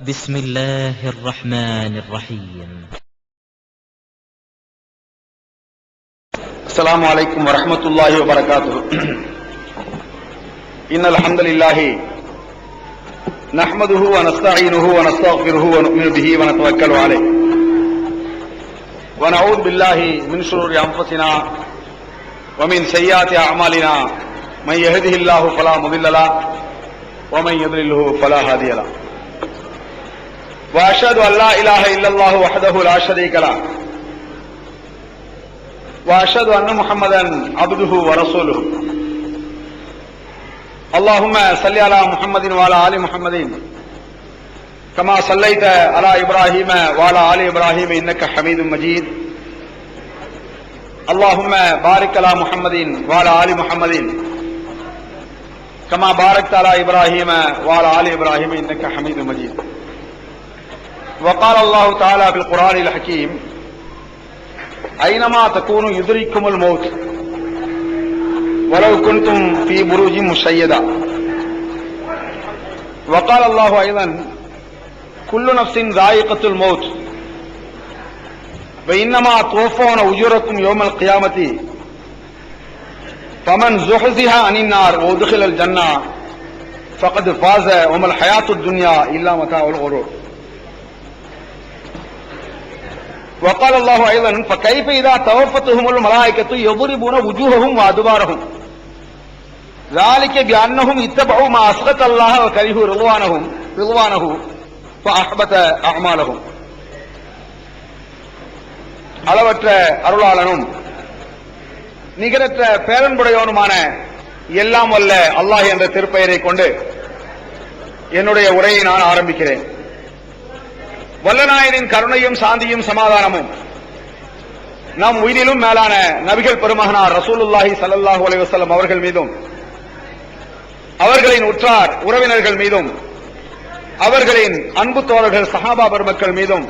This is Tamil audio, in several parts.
بسم الله الرحمن الرحيم. السلام عليكم ورحمة الله وبركاته. إن الحمد لله نحمده ونستعينه ونستغفره ونؤمن به ونتوكل عليه ونعوذ بالله من شرور أنفسنا ومن سيئات أعمالنا من يهده الله فلا مضل له ومن يضلله فلا هادي له وأشهد أن لا إله إلا الله وحده لا شريك له وأشهد أن محمدا عبده ورسوله. اللهم صل على محمد وعلى آل محمد كما صليت على إبراهيم وعلى آل إبراهيم إنك حميد مجيد. اللهم بارك على محمد وعلى آل محمد كما باركت على إبراهيم وعلى آل إبراهيم إنك حميد مجيد. وقال الله تعالى في القرآن الحكيم أينما تكونوا يدرككم الموت ولو كنتم في بروج مشيدة. وقال الله أيضا كل نفس ذائقة الموت وإنما توفون أجوركم يوم القيامة فمن زحزح عن النار وادخل الجنة فقد فاز وما الحياة الدنيا إلا متاع الغرور. وقال الله أيضا فكيف إذا توفتهم الملائكة يضربون وجوههم وأدبارهم ذلك بأنهم اتبعوا ما أسخط الله وكرهوا رضوانه فأحبط أعمالهم. அளவற்ற அருளாளனும் நிகரற்ற பேரன்புடையவனுமான எல்லாம் வல்ல அல்லாஹ் என்ற திருப்பெயரை கொண்டு என்னுடைய உரையை நான் ஆரம்பிக்கிறேன். வல்லநாயனின் கருணையும் சாந்தியும் சமாதானமும் நம் உயிரிலும் மேலான நபிகள் பெருமகனார் ரசூலுல்லாஹி ஸல்லல்லாஹு அலைஹி வஸல்லம் அவர்கள் மீதும் அவர்களின் உற்றார் உறவினர்கள் மீதும் அவர்களின் அன்பு தோழர்கள் சஹாபா பெருமக்கள் மீதும்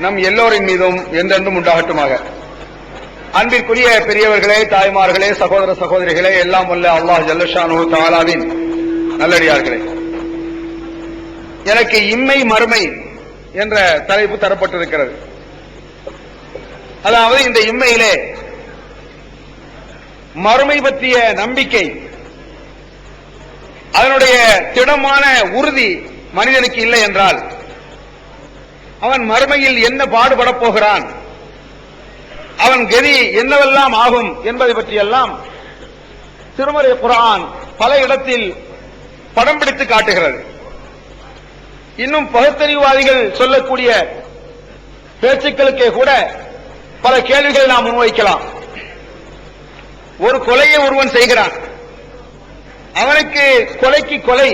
நம் எல்லோரின் மீதும் என்றென்றும் உண்டாகட்டுமாக. அன்பிற்குரிய பெரியவர்களே, தாய்மார்களே, சகோதர சகோதரிகளே, எல்லாம் வல்ல அல்லாஹ் ஜல்ல ஷானுஹு தஆலாவின் நல்லடியார்களே, எனக்கு இம்மை மறுமை என்ற தலைப்பு தரப்பட்டிருக்கிறது. அதாவது இந்த இம்மையிலே மறுமை பற்றிய நம்பிக்கை, அதனுடைய திடமான உறுதி மனிதனுக்கு இல்லை என்றால் அவன் மறுமையில் என்ன பாடுபடப் போகிறான், அவன் கதி என்னவெல்லாம் ஆகும் என்பதை பற்றியெல்லாம் திருமறை குர்ஆன் பல இடத்தில் படம் பிடித்து காட்டுகிறது. இன்னும் பகுத்தறிவாதிகள் சொல்லக்கூடிய பேச்சுக்களுக்கே கூட பல கேள்விகளை நாம் முன்வைக்கலாம். ஒரு கொலையை ஒருவன் செய்கிறான், அவனுக்கு கொலைக்கு கொலை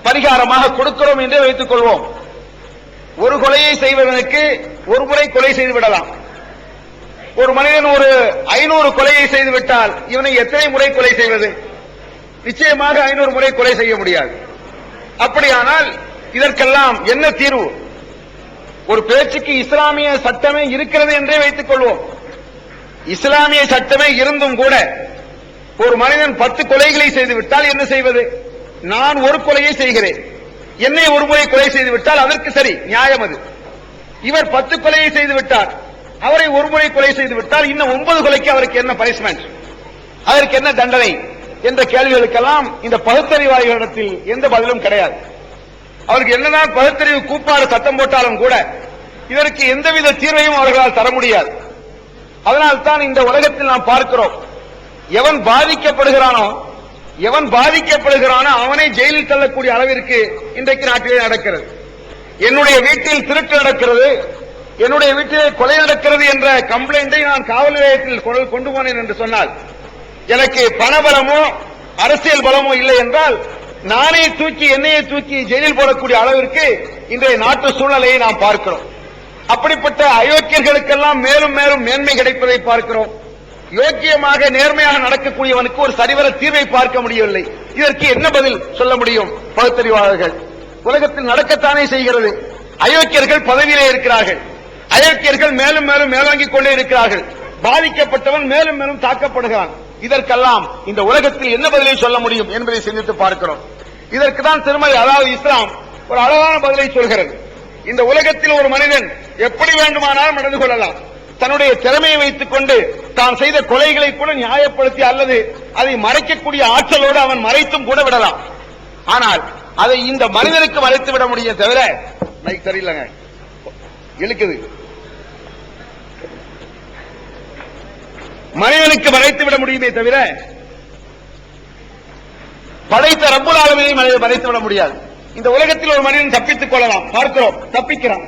பரிகாரமாக கொடுக்கிறோம் என்றே வைத்துக் கொள்வோம். ஒரு கொலையை செய்வதற்கு ஒரு முறை கொலை செய்து விடலாம். ஒரு மனிதன் ஒரு 500 கொலையை செய்துவிட்டால் இவனை எத்தனை முறை கொலை செய்வது? நிச்சயமாக 500 முறை கொலை செய்ய முடியாது. அப்படியானால் இதற்கெல்லாம் என்ன தீர்வு? ஒரு பேச்சுக்கு இஸ்லாமிய சட்டமே இருக்கிறது என்றே வைத்துக் கொள்வோம். இஸ்லாமிய சட்டமே இருந்தும் கூட ஒரு மனிதன் 10 கொலைகளை செய்துவிட்டால் என்ன செய்வது? நான் ஒரு கொலையை செய்கிறேன், என்னை ஒரு முறை கொலை செய்துவிட்டால் அதற்கு சரி, நியாயம் அது. இவர் 10 கொலையை செய்துவிட்டார், அவரை ஒரு முறை கொலை செய்துவிட்டால் இன்னும் 9 கொலைக்கு அவருக்கு என்ன பனிஷ்மெண்ட், அதற்கு என்ன தண்டனை என்ற கேள்விகளுக்கெல்லாம் இந்த பகுத்தறிவாதிகளிடத்தில் எந்த பதிலும் கிடையாது. அவருக்கு என்னதான் பகுத்தறிவு கூப்பாடு சத்தம் போட்டாலும் கூட இதற்கு எந்தவித தீர்வையும் அவர்களால் தர முடியாது. அதனால் தான் இந்த உலகத்தில் நாம் பார்க்கிறோம், எவன் பாதிக்கப்படுகிறானோ அவனை ஜெயிலில் தள்ளக்கூடிய அளவிற்கு இன்றைக்கு நாட்டிலே நடக்கிறது. என்னுடைய வீட்டில் திருட்டு நடக்கிறது, என்னுடைய வீட்டிலே கொலை நடக்கிறது என்ற கம்ப்ளைண்டை நான் காவல் நிலையத்தில் கொண்டு போனேன் என்று சொன்னால் எனக்கு பணபலமோ அரசியல் பலமோ இல்லை என்றால் நானே என்னையே தூக்கி ஜெயிலில் போடக்கூடிய அளவிற்கு இன்றைய நாட்டு சூழ்நிலையை நாம் பார்க்கிறோம். அப்படிப்பட்ட அயோக்கியர்களுக்கெல்லாம் மேலும் மேலும் மேன்மை கிடைப்பதை பார்க்கிறோம். யோக்கியமாக நேர்மையாக நடக்கக்கூடியவனுக்கு ஒரு சரிவர தீர்வை பார்க்க முடியவில்லை. இதற்கு என்ன பதில் சொல்ல முடியும்? பகுத்தறிவாளர்கள் உலகத்தில் நடக்கத்தானே செய்கிறது. அயோக்கியர்கள் பதவியிலே இருக்கிறார்கள், அயோக்கியர்கள் மேலும் மேலும் மேலோங்கிக் கொண்டே இருக்கிறார்கள், பாதிக்கப்பட்டவன் மேலும் மேலும் தாக்கப்படுகிறான். இதற்கெல்லாம் இந்த உலகத்தில் என்ன பதிலை சொல்ல முடியும் என்பதை சிந்தித்து பார்க்கிறோம். இதற்கு தான் திருமலை, அதாவது இஸ்லாம் ஒரு அழகான பதிலை சொல்கிறது. இந்த உலகத்தில் ஒரு மனிதன் எப்படி வேண்டுமானாலும் நடந்து கொள்ளலாம். தன்னுடைய திறமையை வைத்துக் கொண்டு தான் செய்த கொலைகளை கூட நியாயப்படுத்தி அல்லது அதை மறைக்கக்கூடிய ஆற்றலோடு அவன் மறைத்தும் கூட விடலாம். ஆனால் அதை இந்த மனிதனுக்கு மறைத்து விட முடியும் தவிர, மைக் சரியில்லைங்க, இழுக்குது, மனிதனுக்கு மறைத்து விட முடியுமே தவிர படைத்த ரப்புல் ஆலமீனை மறைத்து விட முடியாது. இந்த உலகத்தில் ஒரு மனிதன் தப்பித்துக் கொள்ளலாம், பார்க்கிறோம், தப்பிக்கிறான்.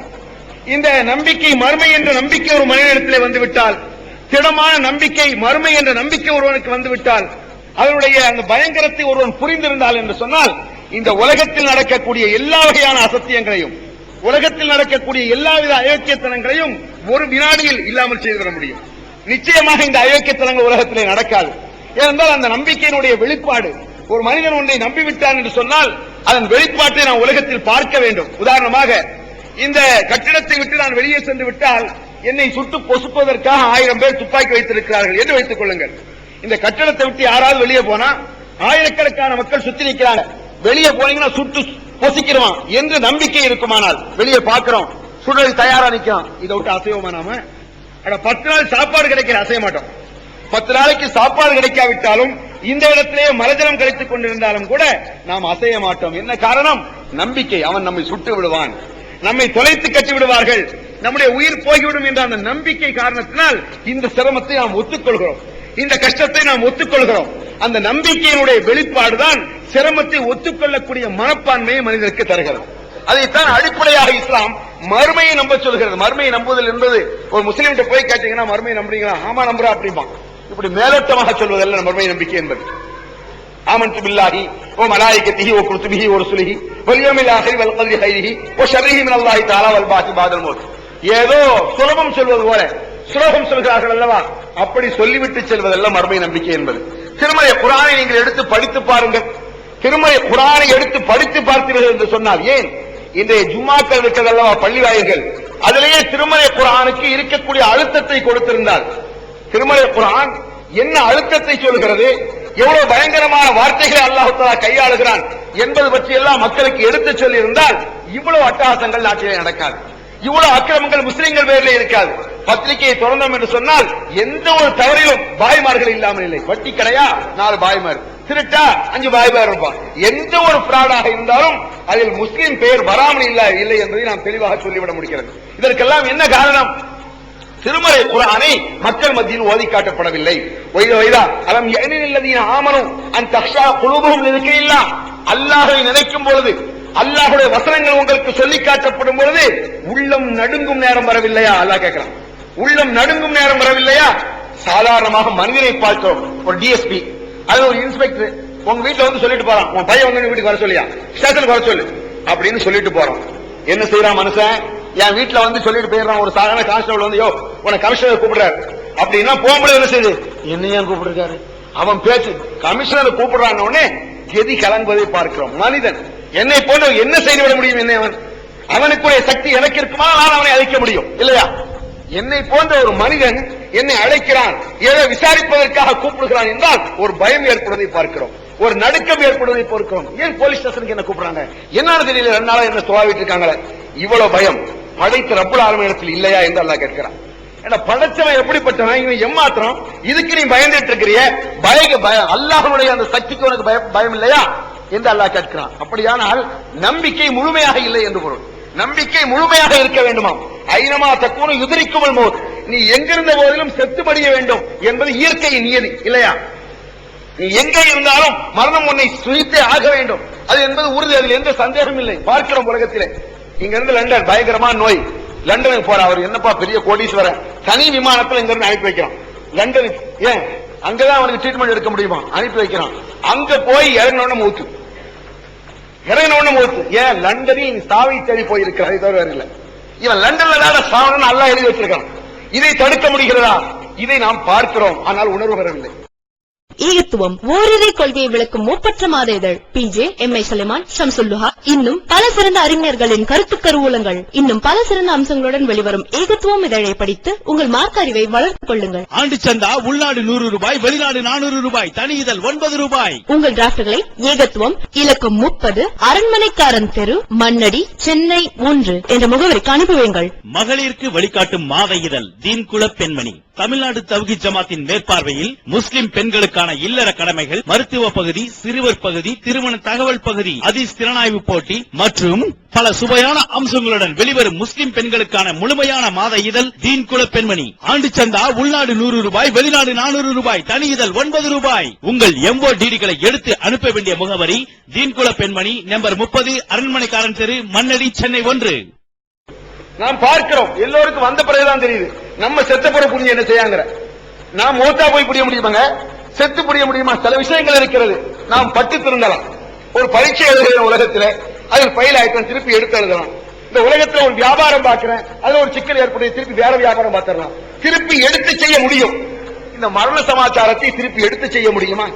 இந்த நம்பிக்கை மறுமை என்ற நம்பிக்கை ஒரு மனிதனிடத்திலே வந்துவிட்டால், திடமான நம்பிக்கை மறுமை என்ற நம்பிக்கை ஒருவனுக்கு வந்துவிட்டால், அதனுடைய அந்த பயங்கரத்தை ஒருவன் புரிந்திருந்தால் என்று சொன்னால், இந்த உலகத்தில் நடக்கக்கூடிய எல்லா வகையான அசத்தியங்களையும், உலகத்தில் நடக்கக்கூடிய எல்லாவித அயோக்கியத்தனங்களையும் ஒரு வினாடியில் இல்லாமல் செய்துவிட முடியும். நிச்சயமாக இந்த அயோக்கியத்தனங்கள் உலகத்திலே நடக்காது. ஏனென்றால் அந்த நம்பிக்கையினுடைய வெளிப்பாடு, ஒரு மனிதன் ஒன்றை நம்பிவிட்டான் என்று சொன்னால் அதன் வெளிப்பாட்டை நாம் உலகத்தில் பார்க்க வேண்டும். உதாரணமாக, இந்த கட்டிடத்தை விட்டு நான் வெளியே சென்று விட்டால் என்னை சுட்டு பொசுப்பதற்காக 1000 பேர் துப்பாக்கி வைத்திருக்கிறார்கள் என்று வைத்துக் கொள்ளுங்கள். இந்த கட்டிடத்தை விட்டு யாராவது வெளியே போனா ஆயிரக்கணக்கான மக்கள் சுத்தி நிற்கிறாங்க, வெளியே போனீங்கன்னா சுட்டு பொசிக்கிறோம் என்று நம்பிக்கை இருக்குமானால், வெளியே பார்க்கிறோம், சுடல் தயாரா நிற்கிறோம், இதை விட்டு அசைவோமா நாம? 10 நாள் சாப்பாடு கிடைக்கிற அசைய மாட்டோம். 10 நாளைக்கு சாப்பாடு கிடைக்காவிட்டாலும் இந்த இடத்திலேயே மலஜலம் கழித்துக் கொண்டிருந்தாலும் கூட நாம் அசைய மாட்டோம். என்ன காரணம்? நம்பிக்கை. அவன் நம்மை சுட்டு விடுவான், நம்மை தொலைத்து கட்டி விடுவார்கள், நம்முடைய உயிர் போய்விடும் என்ற அந்த நம்பிக்கை காரணத்தினால் இந்த சிரமத்தை நாம் ஒத்துக்கொள்கிறோம், இந்த கஷ்டத்தை நாம் ஒத்துக்கொள்கிறோம். அந்த நம்பிக்கையினுடைய வெளிப்பாடுதான் சிரமத்தை ஒத்துக்கொள்ளக்கூடிய மனப்பான்மையை மனிதனுக்கு தருகிறது. அதைத்தான் அடிப்படையாக இஸ்லாம் மறுமையை நம்ப சொல்கிறது. மறுமையை நம்புதல் என்பது ஒரு முஸ்லீம் போய் கேட்டீங்கன்னா மறுமையை நம்புறீங்களா? ஆமா நம்புறா அப்படிமா. இப்படி மேலோட்டமாக சொல்வதல்ல மறுமை நம்பிக்கை என்பது. ஆமன்து பில்லாஹி வ மலாயிகத்திஹி வ குதுபிஹி வ ருசுலிஹி வல் யௌமில் ஆகிர் வல் கத்ரி கைரிஹி வ ஷர்ரிஹி மினல்லாஹி தஆலா வல் பாஸி பாதல் மௌத். ஏதோ சுலபம் சொல்வது போல சுலபம் சொல்கிறார்கள் அல்லவா, அப்படி சொல்லிவிட்டு செல்வதல்ல மறுமை நம்பிக்கை என்பது. திருமறை குர்ஆனை நீங்கள் எடுத்து படித்து பாருங்கள். திருமறை குர்ஆனை எடுத்து படித்து பார்த்தீர்கள் என்று சொன்னால், ஏன் இன்றைய ஜும்மாக்கள் இருக்கிறதல்லவா பள்ளி வாயில்கள், அதிலேயே திருமறை குர்ஆனுக்கு இருக்கக்கூடிய அழுத்தத்தை கொடுத்திருந்தால், திருமறை குர்ஆன் என்ன அழுத்தத்தை சொல்கிறது, எவ்வளவு பயங்கரமான வார்த்தைகளை அல்லாஹ் தஆலா கையாளுகிறான் என்பது பற்றி எல்லாம் மக்களுக்கு எடுத்து சொல்லி இருந்தால் இவ்வளவு அட்டகாசங்கள் நாட்டிலே நடக்காது, இவ்வளவு அக்கிரமங்கள் முஸ்லிம்கள் பேரிலே இருக்காது. பத்திரிகையை திறந்தோம் என்று சொன்னால் எந்த ஒரு தவறிலும் பாய்மார்கள் இல்லாமல் இல்லை. வட்டி கடையா 4 பாய்மார், திருட்டா 5 பாய்மார் இருப்பான். எந்த ஒரு பிராடாக இருந்தாலும் அதில் முஸ்லிம் பெயர் வராமல் இல்லை என்பதை நாம் தெளிவாக சொல்லிவிட முடிகிறது. இதற்கெல்லாம் என்ன காரணம்? திருமறை குர்ஆனை மக்கள் மத்தியில் ஓதி காட்டப்படவில்லை. அலம் யஅனில்லதீன ஆமனு அன் தக்ஷா குலூபுஹும் லிذிக்ரில்லாஹ். அல்லாஹ்வை நினைக்கும் பொழுது, அல்லாஹ்வுடைய வசனங்கள் உங்களுக்கு சொல்லி காட்டப்படும் பொழுது உள்ளம் நடுங்கும் நேரம் வரவில்லையா? அல்லாஹ் கேட்கிறான், உள்ளம் நடுங்கும் நேரம் வரவில்லையா? சாதாரணமாக மனிதனை பார்க்கிறோம், ஒரு டிஎஸ்பி அது ஒரு இன்ஸ்பெக்டர் உங்க வீட்டுல வந்து சொல்லிட்டு போறான், உன் பையன் வந்து வீட்டுக்கு வர சொல்லியா, ஸ்டேஷனுக்கு வர சொல்லு அப்படின்னு சொல்லிட்டு போறான். என்ன செய்யறான் மனுஷன்? என் வீட்டுல வந்து சொல்லிட்டு போயிடுறான். ஒரு சாதாரண கான்ஸ்டபிள் வந்து, யோ உன கமிஷனர் கூப்பிடுறாரு அப்படின்னா போகும்போது என்ன செய்யுது, என்னையா கூப்பிடுறாரு, அவன் பேச்சு கமிஷனர் கூப்பிடுறான் உடனே கெதி கலங்குவதை பார்க்கிறோம். மனிதன் என்னை போன்ற என்ன செய்துவிட முடியும்? என்னை அவனுக்குரிய சக்தி எனக்கு இருக்குமா? நான் அவனை அழைக்க முடியும் இல்லையா? என்னை போன்ற ஒரு மனிதன் என்னை அழைக்கிறான், ஏதோ விசாரிப்பதற்காக கூப்பிடுகிறான் என்றால் ஒரு பயம் ஏற்படுவதை பார்க்கிறோம், ஒரு நடுக்கம் ஏற்படுவதை பார்க்கிறோம். ஏன் போலீஸ் ஸ்டேஷனுக்கு என்ன கூப்பிடுறாங்க? என்னன்னு தெரியல, 2 நாளா என்ன துவாவிட்டு இருக்காங்களே. இவ்வளவு பயம் படைத்த ரப்புல் ஆலமீனிடத்தில் இல்லையா என்று அல்லாஹ் கேட்கிறான். ஏன்னா படைச்சவன் எப்படிப்பட்டவன், இவன் எம்மாத்திரம், இதுக்கு நீ பயந்துட்டு இருக்கிறிய, அல்லாஹ்வுடைய அந்த சக்திக்கு உனக்கு பயம் இல்லையா என்று அல்லாஹ் கேட்கிறான். அப்படியானால் நம்பிக்கை முழுமையாக இல்லை என்று பொருள். நம்பிக்கை முழுமையாக இருக்க வேண்டுமா? ஐனமா தக்கூனு யுத்ரிக்குமுல் மௌத். நீ எங்கிருந்த போதிலும் செத்துபடிய வேண்டும் என்பது இயற்கையின் நியதி இல்லையா? நீ எங்கே இருந்தாலும் மரணம் உன்னை சுயித்தே ஆக வேண்டும், அது என்பது உறுதி, அதில் எந்த சந்தேகம் இல்லை. பார்க்கிறோம் உலகத்திலே. இங்க இருந்து லண்டன் பயங்கரமான நோய், லண்டனுக்கு போற அவர் என்னப்பா பெரிய கோடீஸ்வரன், தனி விமானத்தில் இங்க இருந்து அனுப்பி வைக்கிறான் லண்டனுக்கு. ஏன் அங்கதான் அவனுக்கு ட்ரீட்மெண்ட் எடுக்க முடியுமா? அனுப்பி வைக்கிறான். அங்க போய் இறங்கினோட மூத்து, இறங்கினோட மூத்து. ஏன் லண்டனின் சாவை தேடி போயிருக்கிறார், தவிர இல்லை. இவன் லண்டன்ல சாவணும் அல்லாஹ் எழுதி வச்சிருக்கான். இதை தடுக்க முடிகிறதா? இதை நாம் பார்க்கிறோம், ஆனால் உணர்வு வரவில்லை. ஏகத்துவம் ஓரிரை கொள்கையை விளக்கும் ஒப்பற்ற மாத இதழ் PJ MI சலிமான் ஷம்சுல்லுஹா இன்னும் பல சிறந்த அறிஞர்களின் கருத்து கருவூலங்கள் இன்னும் பல சிறந்த அம்சங்களுடன் வெளிவரும் ஏகத்துவம் இதழை படித்து உங்கள் மார்க்க அறிவை வளர்த்துக் கொள்ளுங்கள். ஆண்டு சந்தா உள்நாடு 100 ரூபாய், வெளிநாடு 400 ரூபாய், தனி இதழ் 9 ரூபாய். உங்கள் டிராப்ட்களை ஏகத்துவம் இலக்கம் 30 அரண்மனைக்காரன் தெரு, மண்ணடி, சென்னை 1 என்ற முகவரிக்கு அனுப்புவீங்கள். மகளிருக்கு வழிகாட்டும் மாத இதழ் தீன்குல பெண்மணி தமிழ்நாடு தவ்ஹீத் ஜமாத்தின் மேற்பார்வையில் முஸ்லிம் பெண்களுக்கான இல்லற கடமைகள், மருத்துவ பகுதி, சிறுவர் பகுதி, திருமண தகவல் பகுதி, ஹதீஸ் திறனாய்வு போட்டி மற்றும் பல சுவையான அம்சங்களுடன் வெளிவரும் முஸ்லிம் பெண்களுக்கான முழுமையான மாத இதழ் தீன்குல பெண்மணி. ஆண்டு சந்தா உள்நாடு 100 ரூபாய், வெளிநாடு 400 ரூபாய், தனி இதழ் 9 ரூபாய். உங்கள் MODDகளை எடுத்து அனுப்ப வேண்டிய முகவரி தீன்குல பெண்மணி, நம்பர் 30, அரண்மனைக்காரன் தெரு, மண்ணடி, சென்னை 1. நாம் பார்க்கிறோம், எல்லோருக்கும் வந்த பிறகுதான் தெரியுது நம்ம செத்த பிறகு புரிய என்ன செய்யாங்கிற. நாம் மூத்தா போய் புரிய முடியுமாங்க? செத்து புரிய முடியுமா? சில விஷயங்கள் இருக்கிறது நாம் பட்டு திருந்தலாம். ஒரு பரீட்சை எழுதுகிற உலகத்தில் அதில் ஃபெயில் ஆயிட்டோம், திருப்பி எடுத்து எழுதலாம். இந்த உலகத்தில் ஒரு வியாபாரம் பார்க்கிறேன், அதுல ஒரு சிக்கல் ஏற்படுது, திருப்பி வேற வியாபாரம் பார்த்திடலாம். திருப்பி எடுத்து செய்ய முடியும். இந்த மரண சமாச்சாரத்தை திருப்பி எடுத்து செய்ய முடியுமா?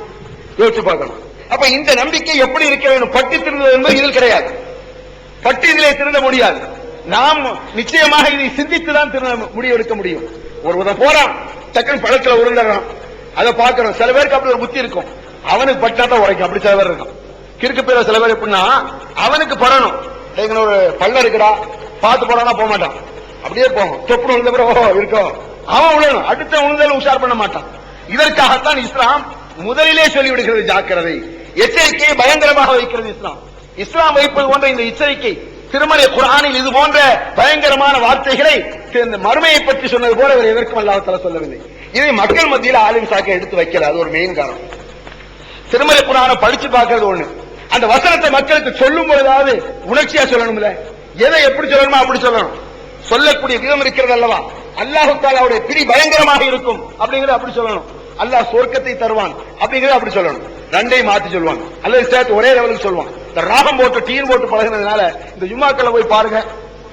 யோசிச்சு பார்க்கணும். அப்ப இந்த நம்பிக்கை எப்படி இருக்க வேண்டும்? பட்டு திருந்தது என்பது இதில் கிடையாது. பட்டு இதிலே திருந்த முடியாது. நாம் நிச்சயமாக இதை சிந்தித்துதான் முடிவெடுக்க முடியும். ஒருவன் போறான், டக்குனு பழத்துல உருண்டான், அதை பார்க்கிறோம். சில பேருக்கு அப்படி ஒரு புத்தி இருக்கும், அவனுக்கு பட்டாதான் உரைக்கும். அப்படி சில பேர் இருக்கும். கிறுக்கு பேர சில பேர் எப்படின்னா, அவனுக்கு படணும், ஒரு பள்ளம் இருக்குடா பார்த்து போறானா போக மாட்டான், அப்படியே போகும். தொப்பு விழுந்த பிறகு இருக்கும், அவன் விழணும், அடுத்த விழுந்தாலும் உஷார் பண்ண மாட்டான். இதற்காகத்தான் இஸ்லாம் முதலிலே சொல்லிவிடுகிறது, ஜாக்கிரதை, எச்சரிக்கையை பயங்கரமாக வைக்கிறது இஸ்லாம். இஸ்லாம் வைப்பது போன்ற இந்த எச்சரிக்கை திருமலை குர்ஆனில் இது போன்ற பயங்கரமான வார்த்தைகளை மறுமையை பற்றி சொன்னது போல இவர் எதற்கும் அல்லாஹ் தஆலா சொல்லவில்லை. இதை மக்கள் மத்தியில் ஆலிம் சாக்க எடுத்து வைக்கல, அது ஒரு மெயின் காரணம். திருமலை குர்ஆனை படிச்சு பார்க்கிறது ஒண்ணு, அந்த வசனத்தை மக்களுக்கு சொல்லும் பொழுதாவது உணர்ச்சியா சொல்லணும்ல, எதை எப்படி சொல்லணுமோ அப்படி சொல்லணும். சொல்லக்கூடிய விதம் இருக்கிறது அல்லவா? அல்லாஹ் தஆலாவுடைய பிடி பயங்கரமாக இருக்கும் அப்படிங்கறது அப்படி சொல்லணும். அல்லாஹ் சொர்க்கத்தை தருவான் அப்படிங்கறது அப்படி சொல்லணும். ரெண்டையும் மாத்தி சொல்லுவாங்க, அல்லது சேர்த்து ஒரே லெவலுக்கு சொல்லுவாங்க. இந்த ராகம் போட்டு டீன் போட்டு பழகினதுனால இந்த ஜும்மாக்களை போய் பாருங்க,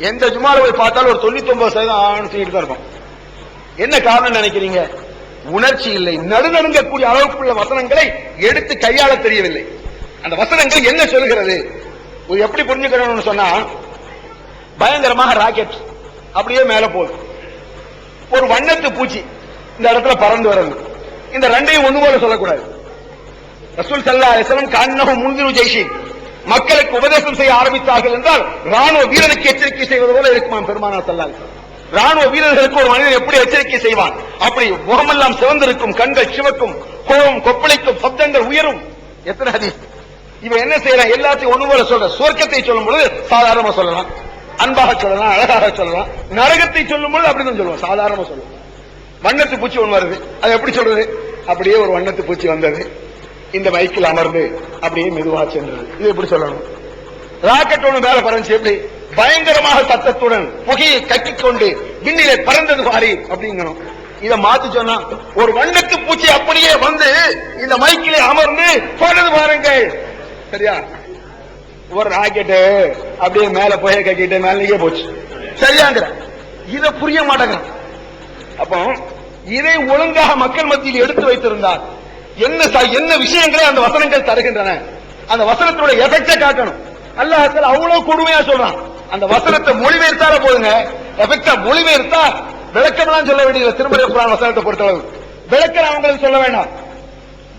எந்த ஜும்மால போய் பார்த்தாலும் ஒரு 99% சொல்லிட்டு தான் இருப்போம். என்ன காரணம் நினைக்கிறீங்க? உணர்ச்சி இல்லை. நடுநடுங்கக்கூடிய அளவுக்குள்ள வசனங்களை எடுத்து கையாள தெரியவில்லை. அந்த வசனங்கள் என்ன சொல்கிறது எப்படி புரிஞ்சுக்கணும்னு சொன்னா, பயங்கரமாக ராக்கெட் அப்படியே மேல போகுது, ஒரு வண்ணத்து பூச்சி இந்த இடத்துல பறந்து வருது. இந்த ரெண்டையும் ஒண்ணு போல சொல்லக்கூடாது. ரசூல் ஸல்லல்லாஹு அலைஹி வஸல்லம் கன்னஹு முன்திரு ஜைஷி, மக்களுக்கு உபதேசம் செய்ய ஆரம்பித்தார்கள் என்றால் ராணுவ வீரனுக்கு எச்சரிக்கை செய்வது போல இருக்குமாம் பெருமானார் ஸல்லல்லாஹு அலைஹி வஸல்லம். ராணுவ வீரர்களுக்கு ஒரு மனிதன் எப்படி எச்சரிக்கை செய்வான், அப்படி முகமெல்லாம் சிவந்திருக்கும், கண்கள் சிவக்கும், கோபம் கொப்பளிக்கும், சப்தங்கள் உயரும். எத்தனை ஹதீஸ். இவன் என்ன செய்யறான்? எல்லாத்தையும் ஒண்ணு போல சொல்ற. சொர்க்கத்தை சொல்லும் பொழுது சாதாரணமா சொல்லலாம், அன்பாக சொல்லலாம், அழகாக சொல்லலாம். நரகத்தை சொல்லும் பொழுது அப்படிதான் சொல்லுவோம், சாதாரணமா சொல்லுவோம். வண்ணத்து பூச்சி ஒண்ணு வருது, அது எப்படி சொல்றது? அப்படியே ஒரு வண்ணத்து பூச்சி வந்தது, இந்த மைக்கில் அமர்ந்து அப்படியே மெதுவா சென்றது. இது எப்படி சொல்லணும்? ராக்கெட் ஒண்ணு மேல பறந்துச்சு, எப்படி பயங்கரமாக சத்தத்துடன் புகையை கட்டிக்கொண்டு விண்ணிலே பறந்தது பாரி அப்படிங்கணும். இதை மாத்தி சொன்னா, ஒரு வண்ணத்து பூச்சி அப்படியே வந்து இந்த மைக்கிலே அமர்ந்து போனது பாருங்கள். சரியா? ஒரு ராக்கெட்டு அப்படியே மேல புகையை கட்டிட்டு மேலே போச்சு. சரியாங்கிற இதை புரிய மாட்டேங்க. அப்போ இதை ஒழுங்காக மக்கள் மத்தியில் எடுத்து வைத்திருந்தார் என்ன விஷயங்களை அந்த வசனங்கள் தருகின்றன, அந்த வசனத்துடைய எஃபெக்டை காட்டணும். அல்லாஹ் தஆலா அவ்வளவு கொடுமையா சொல்றான். அந்த வசனத்தை மொழிபெயர்த்தால போதுங்க, எஃபெக்டா மொழிபெயர்த்தா விளக்கம்லாம் சொல்ல வேண்டியது. திருமலை குர்ஆன் வசனத்தை பொறுத்தளவு விளக்கம் அவங்களுக்கு சொல்ல வேண்டாம்,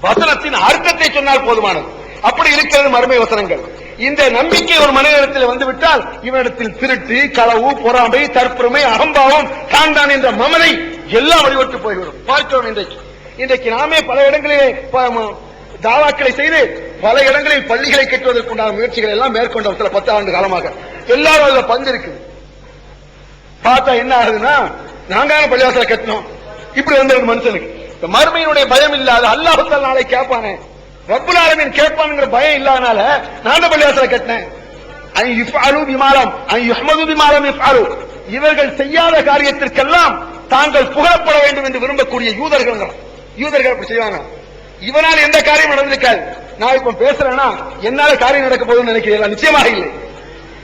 வசனத்தின் அர்த்தத்தை சொன்னால் போதுமானது. அப்படி இருக்கிறது மறுமை வசனங்கள். இந்த நம்பிக்கை ஒரு மனிதனிடத்தில் வந்துவிட்டால் இவனிடத்தில் திருட்டு, களவு, பொறாமை, தற்பெருமை, அகம்பாவம், தான் என்ற மமதை எல்லாம் வழிபட்டு போய்விடும். பார்க்கிறோம் இன்றைக்கு நாமே பல இடங்களிலே தாவாக்களை செய்து பல இடங்களில் பள்ளிகளை கட்டுவதற்குண்டான முயற்சிகள் எல்லாம் மேற்கொண்டோம். சில 10 ஆண்டு காலமாக எல்லாரும் அதுல பங்கு இருக்குது. பார்த்தா என்ன ஆகுதுன்னா, நாங்க பள்ளிவாசலை கட்டணும், இப்படி வந்து மனுஷனுக்கு இந்த மறுமையினுடைய பயம் இல்லாத, அல்லாஹ் தஆலா நாளை கேட்பானே, ரப்புல் ஆலமீன் கேட்பானுங்கிற பயம் இல்லாதனால நான் பள்ளிவாசலை கட்டினேன். இவர்கள் செய்யாத காரியத்திற்கெல்லாம் தாங்கள் புகழப்பட வேண்டும் என்று விரும்பக்கூடிய யூதர்கள் அப்படி செய்வாங்க. இவனால் எந்த காரியம் நடந்திருக்காது. நான் இப்ப பேசுறேன்னா என்னால காரியம் நடக்க போகுதுன்னு நினைக்கிறீங்களா? நிச்சயமாக இல்லை.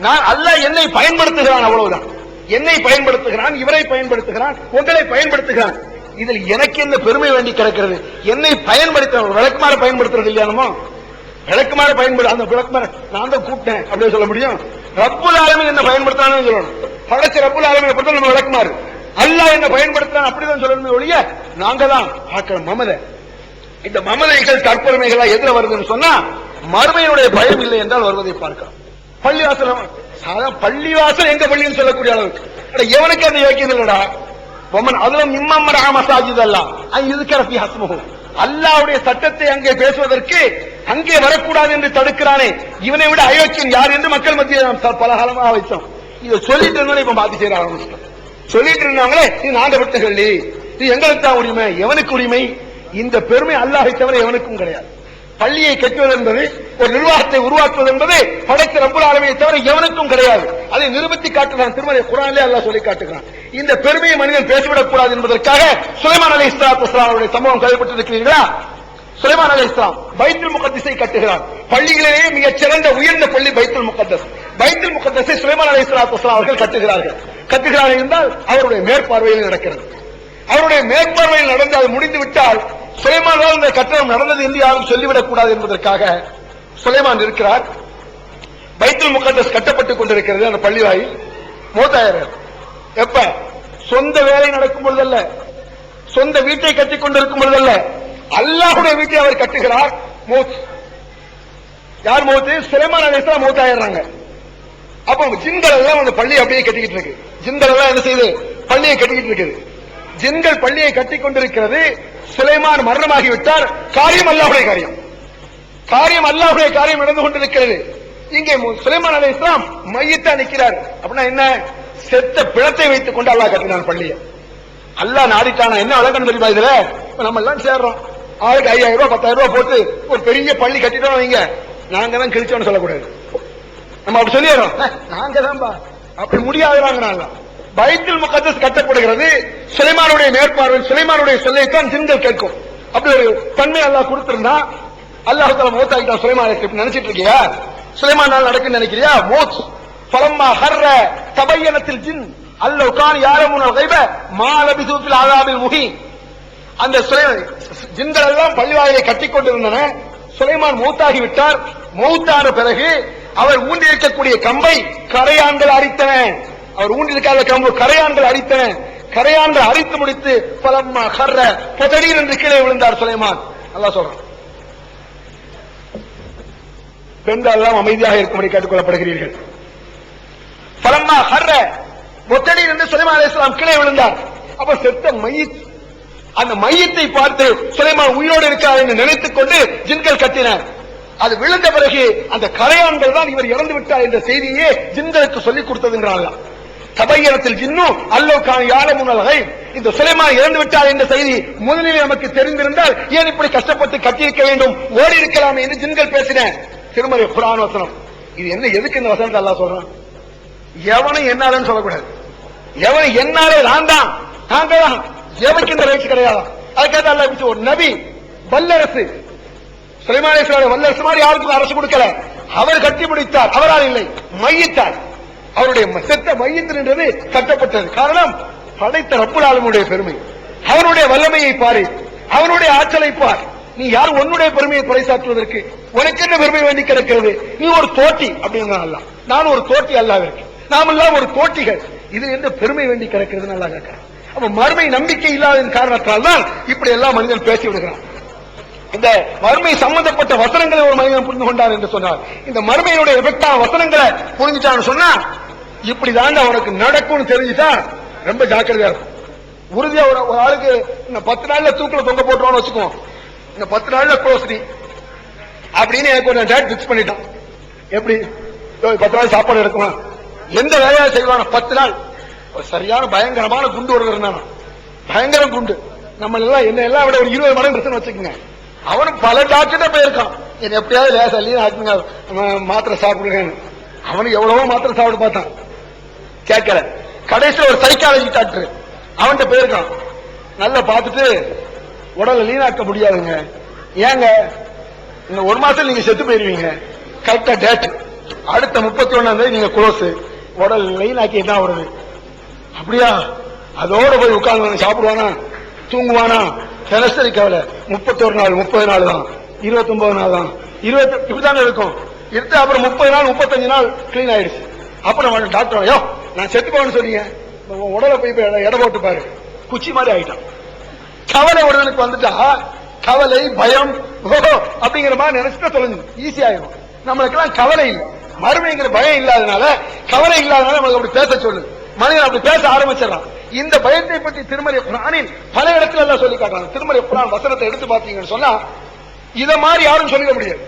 நான் அல்லாஹ் என்னை பயன்படுத்துகிறான், அவ்வளவுதான். என்னை பயன்படுத்துகிறான், இவரை பயன்படுத்துகிறான், உங்களை பயன்படுத்துகிறான். இதில் எனக்கு என்ன பெருமை வேண்டி கிடக்கிறது? என்னை பயன்படுத்த விளக்குமாறு பயன்படுத்துறது இல்லையானமோ? விளக்குமாறு பயன்படுத்த அந்த விளக்குமாறு நான் தான் கூப்பிட்டேன் அப்படின்னு சொல்ல முடியும்? ரப்புல் ஆலமீன் என்ன பயன்படுத்தான்னு சொல்லணும். படைச்ச ரப்புல் ஆலமீனை பொறுத்த நம்ம விளக்குமாறு. அல்லாஹ் என்ன பயன்படுத்தான் அப்படிதான் சொல்லணுமே ஒழிய நாங்க தான் ஆக்கிற மமதை. இந்த மமதைகள் தற்பெருமைகளா எதிர வருதுன்னு சொன்னா மறுமையினுடைய பயம் இல்லை என்றால் வருவதை பார்க்கலாம். பள்ளிவாசல் பள்ளிவாசல் எங்க பள்ளின்னு சொல்லக்கூடிய அளவுக்கு எவனுக்கு அந்த யோக்கியம் இல்லடா. அதுவும் இம்மம் மசாஜித் அல்லா இதுக்கு ஹஸ்முகும் அல்லாஹ்வுடைய சட்டத்தை அங்கே பேசுவதற்கு அங்கே வரக்கூடாது என்று தடுக்கிறானே, இவனை விட அயோக்கியன் யார் என்று மக்கள் மத்தியில் பல காலமாக வைத்தோம். இதை சொல்லிட்டு இருந்தாலும் இப்ப பாதி செய்ய ஆரம்பிச்சிட்டோம். சொல்லிட்டு இருந்தாங்களே இது நாங்க விட்டு சொல்லி இது எங்களுக்கு தான் உரிமை. எவனுக்கு உரிமை? இந்த பெருமை அல்லாஹை தவிர எவனுக்கும் கிடையாது. பள்ளியை கட்டுவது என்பது ஒரு நிர்வாகத்தை உருவாக்குவது என்பது படைத்த ரப்புல் ஆலமீனை தவிர எவனுக்கும் கிடையாது. அதை நிரூபித்து காட்டுகிறான். திருமலை குர்ஆனிலே அல்லாஹ் சொல்லி காட்டுகிறான். இந்த பெருமையை மனிதன் பேசிவிடக் கூடாது என்பதற்காக சுலைமான் அலைஹிஸ்ஸலாத்து வஸ்ஸலாமுடைய சம்பவம் கேள்விப்பட்டிருக்கிறீர்களா? சுலைமான் அலைஹிஸ்ஸலாம் பைத்துல் முகத்தஸை கட்டுகிறார். பள்ளிகளிலேயே மிகச் சிறந்த உயர்ந்த பள்ளி பைத்துல் முகத்தஸ். பைத்துல் முகத்தஸை சுலைமான் அலைஹிஸ்ஸலாத்து வஸ்ஸலாம் அவர்கள் கட்டுகிறார்கள் என்றால் அவருடைய மேற்பார்வையில் நடக்கிறது. அவருடைய மேற்பார்வையில் நடந்து அது முடிந்து விட்டால் சுலைமான் இந்த கட்டணம் நடந்தது என்று யாரும் சொல்லிவிடக் கூடாது என்பதற்காக சுலைமான் இருக்கிறார். பைத்துல் முகத்தஸ் கட்டப்பட்டுக் கொண்டிருக்கிறது. அந்த பள்ளி வாயில் மூத்தாயிரம் எப்ப சொந்த வேலை நடக்கும் பொழுதல்ல, சொந்த வீட்டை கட்டிக் கொண்டிருக்கும் பொழுதல்ல, அல்லாஹ்வுடைய வீட்டை அவர் கட்டுகிறார். மௌத் யார் மௌத்து? சுலைமான் அலைஹிஸ்ஸலாம் மௌத்தாயிடுறாங்க. அப்ப ஜின்கள் எல்லாம் அந்த பள்ளியை அப்படியே கட்டிக்கிட்டு இருக்கு. ஜின்கள் எல்லாம் என்ன செய்யுது? பள்ளியை கட்டிக்கிட்டு இருக்குது. ஜின்கள் பள்ளியை கட்டிக் கொண்டிருக்கிறது. சுலைமான் மரணமாகிவிட்டார். காரியம் அல்லாஹ்வுடைய காரியம். காரியம் அல்லாஹ்வுடைய காரியம் நடந்து கொண்டிருக்கிறது. இங்கே சுலைமான் அலைஹிஸ்ஸலாம் மையத்தா நிற்கிறார். அப்படின்னா என்ன? செத்த பிணத்தை வைத்துக் கொண்டு அல்லாஹ் கட்டினான் பள்ளியை. அல்லாஹ் நாடிட்டானா என்ன அழகன் தெரியுமா? இதுல நம்ம எல்லாம் சேர்றோம். ஆளுக்கு 5000 ரூபாய் 10,000 ரூபாய் போட்டு ஒரு பெரிய பள்ளி கட்டிட்டோம் வைங்க, நாங்க தான் கிழிச்சோன்னு சொல்லக்கூடாது. நம்ம அப்படி சொல்லிடுறோம், நாங்க தான்பா அப்படி முடியாதுறாங்க. பைத்துல் முகத்தஸ் கட்டப்படுகிறது. சுலைமானுடைய மேற்பார்வையில் சுலைமானுடைய சொல்லைத்தான் ஜின்கள் கேட்கும். அப்படி ஒரு தன்மை அல்லாஹ் கொடுத்திருந்தா அல்லாஹ் தஆலா மௌத்தாக்கிட்டான் சுலைமான் நினைச்சிட்டு இருக்கியா? சுலைமான் நாள் நடக்குன்னு நினைக்கிறியா? மௌத் ஃபலம்மா ஹர்ர தபய்யனத்தில் ஜின் அல்லவ் கான் யாலமுல் கைப மா லபிது ஃபில் அஸாபில் முஹீன். அந்த ஜின்கள் எல்லாம் பள்ளிவாயிலை கட்டிக் கொண்டிருந்தன. சுலைமான் மௌத்தாகி விட்டார். மௌத்தான பிறகு அவர் ஊண்டியிருக்கக்கூடிய கம்பை கரையான்கள் அரித்தன. அவர் ஊண்டியிருக்காத கம்பு கரையான்கள் அரித்தன. கரையான்கள் அரித்து முடித்து பலம்மா ஹர்ர பொதடீர் என்று கீழே விழுந்தார் சுலைமான். அல்லாஹ் சொல்றான். பெண்கள் எல்லாம் அமைதியாக இருக்கும்படி கேட்டுக் கொள்ளப்படுகிறீர்கள். பலம்மா ஹர்ர பொதடீர் என்று சுலைமான் அலைஹிஸ்ஸலாம் கீழே விழுந்தார். அப்ப செத்த மையத், அந்த மையத்தை பார்த்து சுலைமான் உயிரோடு இருக்கிறார் என்று நினைத்துக் கொண்டு ஜின்கள் கட்டினார். அது விழுந்த பிறகு அந்த கரையான்கள் தான் இவர் இறந்து விட்டார் என்ற செய்தியே ஜின்களுக்கு சொல்லிக் கொடுத்ததுங்கிறாங்க. தபையனத்தில் ஜின்னும் அல்லோகான் யாலமுல் கைப். இந்த சுலைமான் இறந்து விட்டார் என்ற செய்தி முதலிலே நமக்கு தெரிந்திருந்தால் ஏன் இப்படி கஷ்டப்பட்டு கட்டியிருக்க வேண்டும், ஓடி இருக்கலாமே என்று ஜின்கள் பேசின. திருமறை குர்ஆன் வசனம். இது என்ன, எதுக்கு இந்த வசனத்தை அல்லாஹ் சொல்றான்? எவனும் என்னாலன்னு சொல்லக்கூடாது. எவன் என்னாலே நான் தான் நாங்க தான், எவனுக்கு இந்த ரைட்ஸ் கிடையாது. அதுக்காக அல்லாஹ் ஒரு நபி வல்லரசு சுலைமான் அலைஹிஸ்ஸலாம் வல்லரசு மாதிரி யாருக்கும் அரசு கொடுக்கல. அவர் கட்டி முடித்தார். அவரால் இல்லை, மையத்தார். அவருடைய செத்த மையத்தின்றது கட்டப்பட்டது. காரணம் படைத்த ரப்புல் ஆலமீனுடைய பெருமை. அவனுடைய வல்லமையை பாரு, அவனுடைய ஆற்றலை பார். நீ யார் உன்னுடைய பெருமையை பறைசாற்றுவதற்கு? உனக்கு என்ன பெருமை வேண்டி கிடக்கிறது? நீ ஒரு தோட்டி அப்படின்னா அல்லாஹ், நான் ஒரு தோட்டி அல்லாஹ்விற்கு, நாம் எல்லாம் ஒரு தோட்டிகள். இது எந்த பெருமை வேண்டி கிடக்கிறது அல்லாஹ் கேட்கிறான். அப்ப மறுமை நம்பிக்கை இல்லாத காரணத்தால் தான் இப்படி எல்லாம் மனிதன் பேசி விடுகிறான். இந்த மறுமை சம்பந்தப்பட்ட வசனங்களை ஒரு மனிதன் புரிந்து கொண்டார் என்று சொன்னார். இந்த மறுமையினுடைய எஃபெக்டான வசனங்களை புரிஞ்சுட்டான்னு சொன்னா இப்படிதான் உனக்கு நடக்கும்னு தெரிஞ்சுட்டா ரொம்ப ஜாக்கிரதையா இருக்கும். உறுதியா ஒரு ஆளுக்கு இந்த 10 நாள்ல தூக்கில தொங்க போட்டுருவான்னு வச்சுக்கோ, இந்த 10 நாள்ல க்ளோஸ்டி அப்படின்னு எனக்கு ஒரு டேட் பிக்ஸ் பண்ணிட்டான். எப்படி 10 நாள் சாப்பாடு எடுக்கலாம், எந்த வேலையா செய்வான 10 நாள் சரியான பயங்கரமான குண்டு ஒருவர் இருந்தானா, பயங்கரம் குண்டு. நம்ம எல்லாம் என்ன எல்லாம் விட ஒரு 20 மடங்கு பிரச்சனை வச்சுக்கோங்க. அவனும் பல டாக்டர்கிட்ட போயிருக்கான், என்ன எப்படியாவது லேசா இல்லையா மாத்திரை சாப்பிடுங்கன்னு. அவனுக்கு எவ்வளவோ மாத்திரை சாப்பிட்டு பார்த்தான், கேட்கல. கடைசியில் ஒரு சைக்காலஜி டாக்டர் அவன்கிட்ட போயிருக்கான். நல்லா பார்த்துட்டு உடலை லீனாக்க முடியாதுங்க, ஏங்க இந்த 1 மாசம் நீங்க செத்து போயிருவீங்க, கரெக்டா டேட் அடுத்த 31 நீங்க க்ளோஸ், உடல் லீனாக்கி என்ன வருது அப்படியா? அதோட போய் உட்கார்ந்து சாப்பிடுவானா? தூங்குவானா? தினசரி கவலை. 31 நாள், 30 நாள் தான், 29 நாள் தான், 20 இப்படிதானே இருக்கும். எடுத்து அப்புறம் 30 நாள், 35 நாள் கிளீன் ஆயிடுச்சு. அப்புறம் டாக்டர், ஐயோ நான் செத்து போவேன்னு சொன்னீங்க, உடலை போய் எடை போட்டு பாரு, குச்சி மாதிரி ஆயிட்டான். கவலை ஒருவனுக்கு வந்துட்டா, கவலை பயம் அப்படிங்கிற மாதிரி நினைச்சுட்டா தொலைஞ்சு ஈஸி ஆயிடும். நம்மளுக்கு எல்லாம் கவலை இல்லை, மறுமைங்கிற பயம் இல்லாதனால, கவலை இல்லாதனால நம்மளுக்கு அப்படி பேச சொல்லுது. மனிதன் அப்படி பேச ஆரம்பிச்சிடறான். இந்த பயத்தை பற்றி திருமறை குர்ஆனில் பல இடத்துல எல்லாம் சொல்லி காட்டுறாங்க. திருமறை குர்ஆன் வசனத்தை எடுத்து பார்த்தீங்கன்னு சொன்னா இத மாதிரி யாரும் சொல்லிட முடியாது.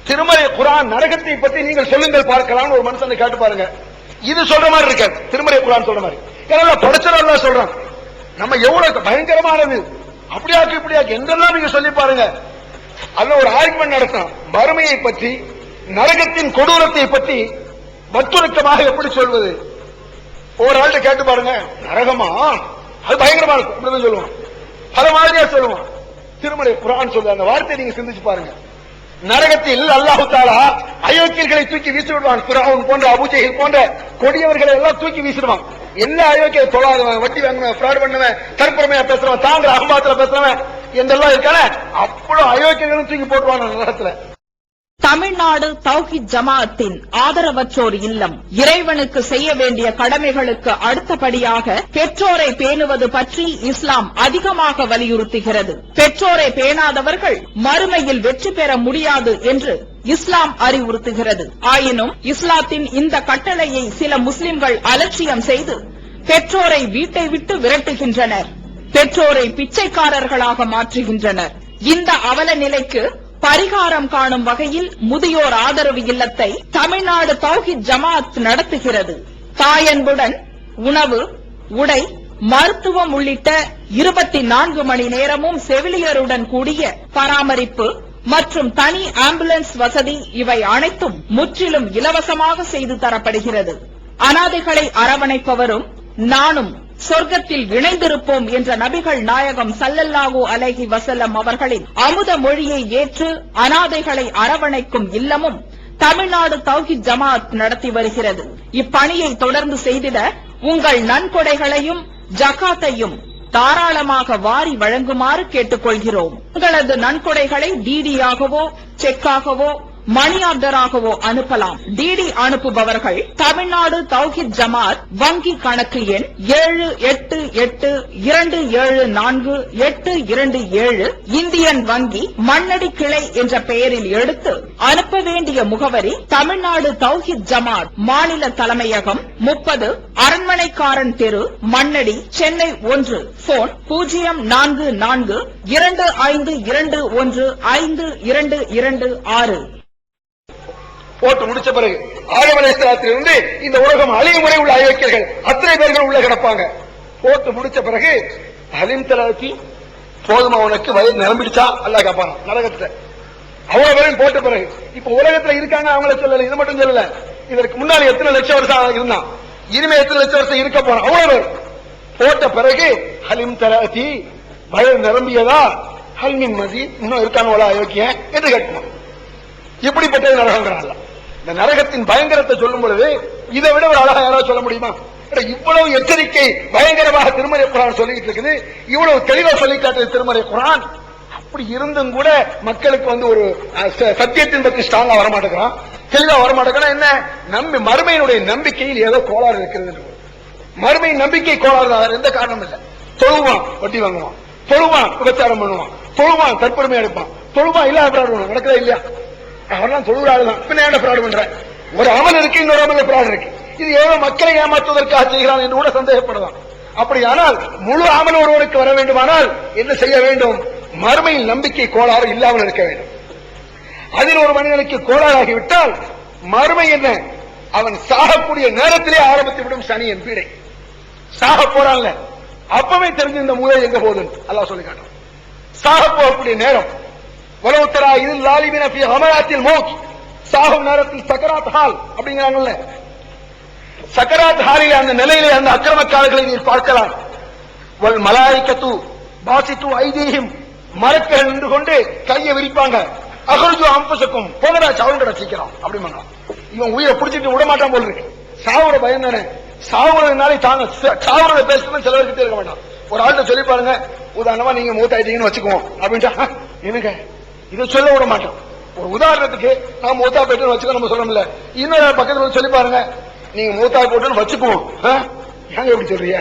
திருமறை குர்ஆன் நரகத்தை பற்றி நீங்கள் சொல்லுங்கள் பார்க்கலாம்னு ஒரு மனுஷனை கேட்டு பாருங்க, இது சொல்ற மாதிரி இருக்காது. திருமறை குர்ஆன் சொல்ற மாதிரி ஏன்னா படைச்சவன் சொல்றான் நம்ம எவ்வளவு பயங்கரமானது, அப்படியாக்கு இப்படியாக்கு என்றெல்லாம் நீங்க சொல்லி பாருங்க. அதுல ஒரு ஆர்குமெண்ட் நடத்தான். வறுமையை பற்றி, நரகத்தின் கொடூரத்தை பற்றி வற்புறுத்தமாக எப்படி சொல்வது? ஒரு ஆள்கிட்ட கேட்டு பாருங்க, நரகமா அது பயங்கரமா இருக்கும் அப்படின்னு சொல்லுவான், பல மாதிரியா சொல்லுவான். திருமறை குர்ஆன் சொல்ற அந்த வார்த்தையை நீங்க சிந்திச்சு பாருங்க. நரகத்தில் அல்லாஹ் தஆலா அயோக்கியர்களை தூக்கி வீசி விடுவான். ஃபிரௌன் போன்ற, அபூ ஜஹல் போன்ற கொடியவர்களை எல்லாம் தூக்கி வீசிடுவான். என்ன அயோக்கிய தொழாதவன், வட்டி வாங்குவன், ஃப்ராட் பண்ணவன், தற்பெருமையா பேசுறவன், தாங்கிற அகம்பாத்துல பேசுறவன் என்றெல்லாம் இருக்கான அவ்வளவு அயோக்கியர்களும் தூக்கி போட்டுவான் நரகத்துல. தமிழ்நாடு தௌஹீத் ஜமாஅத்தின் ஆதரவற்றோர் இல்லம் இறைவனுக்கு செய்ய வேண்டிய கடமைகளுக்கு அடுத்தபடியாக பெற்றோரை பேணுவது பற்றி இஸ்லாம் அதிகமாக வலியுறுத்துகிறது. பெற்றோரை பேணாதவர்கள் மறுமையில் வெற்றி பெற முடியாது என்று இஸ்லாம் அறிவுறுத்துகிறது. ஆயினும் இஸ்லாத்தின் இந்த கட்டளையை சில முஸ்லிம்கள் அலட்சியம் செய்து பெற்றோரை வீட்டை விட்டு விரட்டுகின்றனர், பெற்றோரை பிச்சைக்காரர்களாக மாற்றுகின்றனர். இந்த அவல நிலைக்கு பரிகாரம் காணும் வகையில் முதியோர் ஆதரவு இல்லத்தை தமிழ்நாடு தௌஹீத் ஜமாஅத் நடத்துகிறது. தாயன்புடன் உணவு, உடை, மருத்துவம் உள்ளிட்ட 24 மணி நேரமும் செவிலியருடன் கூடிய பராமரிப்பு மற்றும் தனி ஆம்புலன்ஸ் வசதி இவை அனைத்தும் முற்றிலும் இலவசமாக செய்து தரப்படுகிறது. அனாதைகளை அரவணைப்பவரும் நானும் சொர்க்கத்தில் இணைந்திருப்போம் என்ற நபிகள் நாயகம் ஸல்லல்லாஹு அலைஹி வஸல்லம் அவர்களின் அமுத மொழியை ஏற்று அனாதைகளை அரவணைக்கும் இல்லமும் தமிழ்நாடு தௌஹீத் ஜமாஅத் நடத்தி வருகிறது. இப்பணியை தொடர்ந்து செய்திட உங்கள் நன்கொடைகளையும் ஜகாத்தையும் தாராளமாக வாரி வழங்குமாறு கேட்டுக்கொள்கிறோம். உங்களது நன்கொடைகளை டிடியாகவோ, செக்காகவோ, மணி ஆர்டராகவோ அனுப்பலாம். டிடி அனுப்புபவர்கள் தமிழ்நாடு தௌஹீத் ஜமாஅத் வங்கி கணக்கு எண் 7882748827 இந்தியன் வங்கி மண்ணடி கிளை என்ற பெயரில் எடுத்து அனுப்ப வேண்டிய முகவரி தமிழ்நாடு தௌஹீத் ஜமாஅத் மாநில தலைமையகம் 30 அரண்மனைக்காரன் தெரு, மண்ணடி, சென்னை 1. போன் 044252152226. போட்டு முடிச்ச பிறகு ஆதம் அலைஹிஸ்ஸலாத்திலிருந்து இந்த உலகம் அழியும் முறை உள்ள அயோக்கியர்கள் அத்தனை பேர்கள் உள்ள கிடப்பாங்க. போட்டு முடிச்ச பிறகு அலிம் தலாக்கி போதுமா உனக்கு வயது நிரம்பிடுச்சா அல்லாஹ் கேட்பான் நரகத்துல. அவ்வளவு பேரும் போட்ட பிறகு இப்ப உலகத்துல இருக்காங்க, அவங்கள சொல்லல, இது மட்டும் சொல்லல. இதற்கு முன்னாடி எத்தனை லட்சம் வருஷம் இருந்தான், இனிமே எத்தனை லட்சம் வருஷம் இருக்க போறான். அவ்வளவு பேர் போட்ட பிறகு ஹலிம் தலாக்கி வயது நிரம்பியதா, ஹல்மின் மதி இன்னும் இருக்காங்க அயோக்கிய என்று கேட்கணும். இப்படிப்பட்டது நரகங்கிறாங்க. இந்த நரகத்தின் பயங்கரத்தை சொல்லும் பொழுது இதை விட ஒரு அழகா யாராவது சொல்ல முடியுமா? இவ்வளவு எச்சரிக்கை பயங்கரமாக திருமறை குர்ஆன் சொல்லிட்டு இருக்குது, இவ்வளவு தெளிவா சொல்லி காட்டுறது திருமறை குர்ஆன். அப்படி இருந்தும் கூட மக்களுக்கு ஒரு சத்தியத்தின் பற்றி ஸ்ட்ராங்கா வரமாட்டேங்கிறான், தெளிவா வரமாட்டேங்கிறான். என்ன நம்பி மறுமையினுடைய நம்பிக்கையில் ஏதோ கோளாறு இருக்கிறது. மறுமை நம்பிக்கை கோளாறு எந்த காரணம் இல்லை. தொழுவான், வட்டி வாங்குவான், தொழுவான், விபச்சாரம் பண்ணுவான், தொழுவான், தற்பெருமை எடுப்பான், தொழுவான், இல்லாத பிராடு நடக்கிறதா இல்லையா? அவர்லாம் தொழுகிறாள் பின்ன என்ன பிராடு பண்ற? ஒரு அமல் இருக்கு, இன்னொரு அமல் பிராடு இருக்கு. இது ஏதோ மக்களை ஏமாற்றுவதற்காக செய்கிறான் என்று கூட சந்தேகப்படலாம். அப்படியானால் முழு அமல் ஒருவருக்கு வர வேண்டுமானால் என்ன செய்ய வேண்டும்? மறுமையில் நம்பிக்கை கோளாறு இல்லாமல் இருக்க வேண்டும். அதில் ஒரு மனிதனுக்கு கோளாறாகிவிட்டால் மறுமை என்ன? அவன் சாகக்கூடிய நேரத்திலே ஆரம்பித்துவிடும் சனியின் பீடை. சாக போறான்ல அப்பவே தெரிஞ்சு இந்த மூளை எங்க போகுதுன்னு அல்லாஹ் சொல்லி காட்டும். சாக போகக்கூடிய நேரம் வலவுத்தரா இதில் லாலிமின ஃபீ ஹமராத்தில் மௌத், சாகும் நேரத்தில் சக்கராத் ஹால் அப்படிங்கிறாங்கல்ல, சக்கராத் ஹாலிலே அந்த நிலையிலே அந்த அக்கிரமக்காரர்களை நீர் பார்க்கலாம். வல் மலாயிகத்து பாசித்து ஐதீஹிம், மலக்குகள் நின்று கொண்டு கையை விரிப்பாங்க. அகர்ஜு அம்பசுக்கும் போகடா சாவுங்கடா சீக்கிரம் அப்படிமாங்க. இவன் உயிரை பிடிச்சிட்டு விட மாட்டான் போல இருக்கு. சாவுற பயம் தானே, சாவுறதுனாலே தாங்க சாவுறத பேசுறது சிலவர்கிட்ட இருக்க வேண்டாம். ஒரு ஆள்கிட்ட சொல்லி பாருங்க, உதாரணமா நீங்க மூத்தாயிட்டீங்கன்னு வச்சுக்குவோம் அப்படின்ட்டா எனக்கு இதை சொல்ல விட மாட்டோம். ஒரு உதாரணத்துக்கு நான் மூத்தா போயிட்டு வச்சுக்கோ நம்ம சொல்லணும்ல. இன்னொரு பக்கத்துல சொல்லி பாருங்க, நீங்க மூத்தா போட்டுன்னு வச்சுக்குவோம், ஏங்க எப்படி சொல்றீங்க?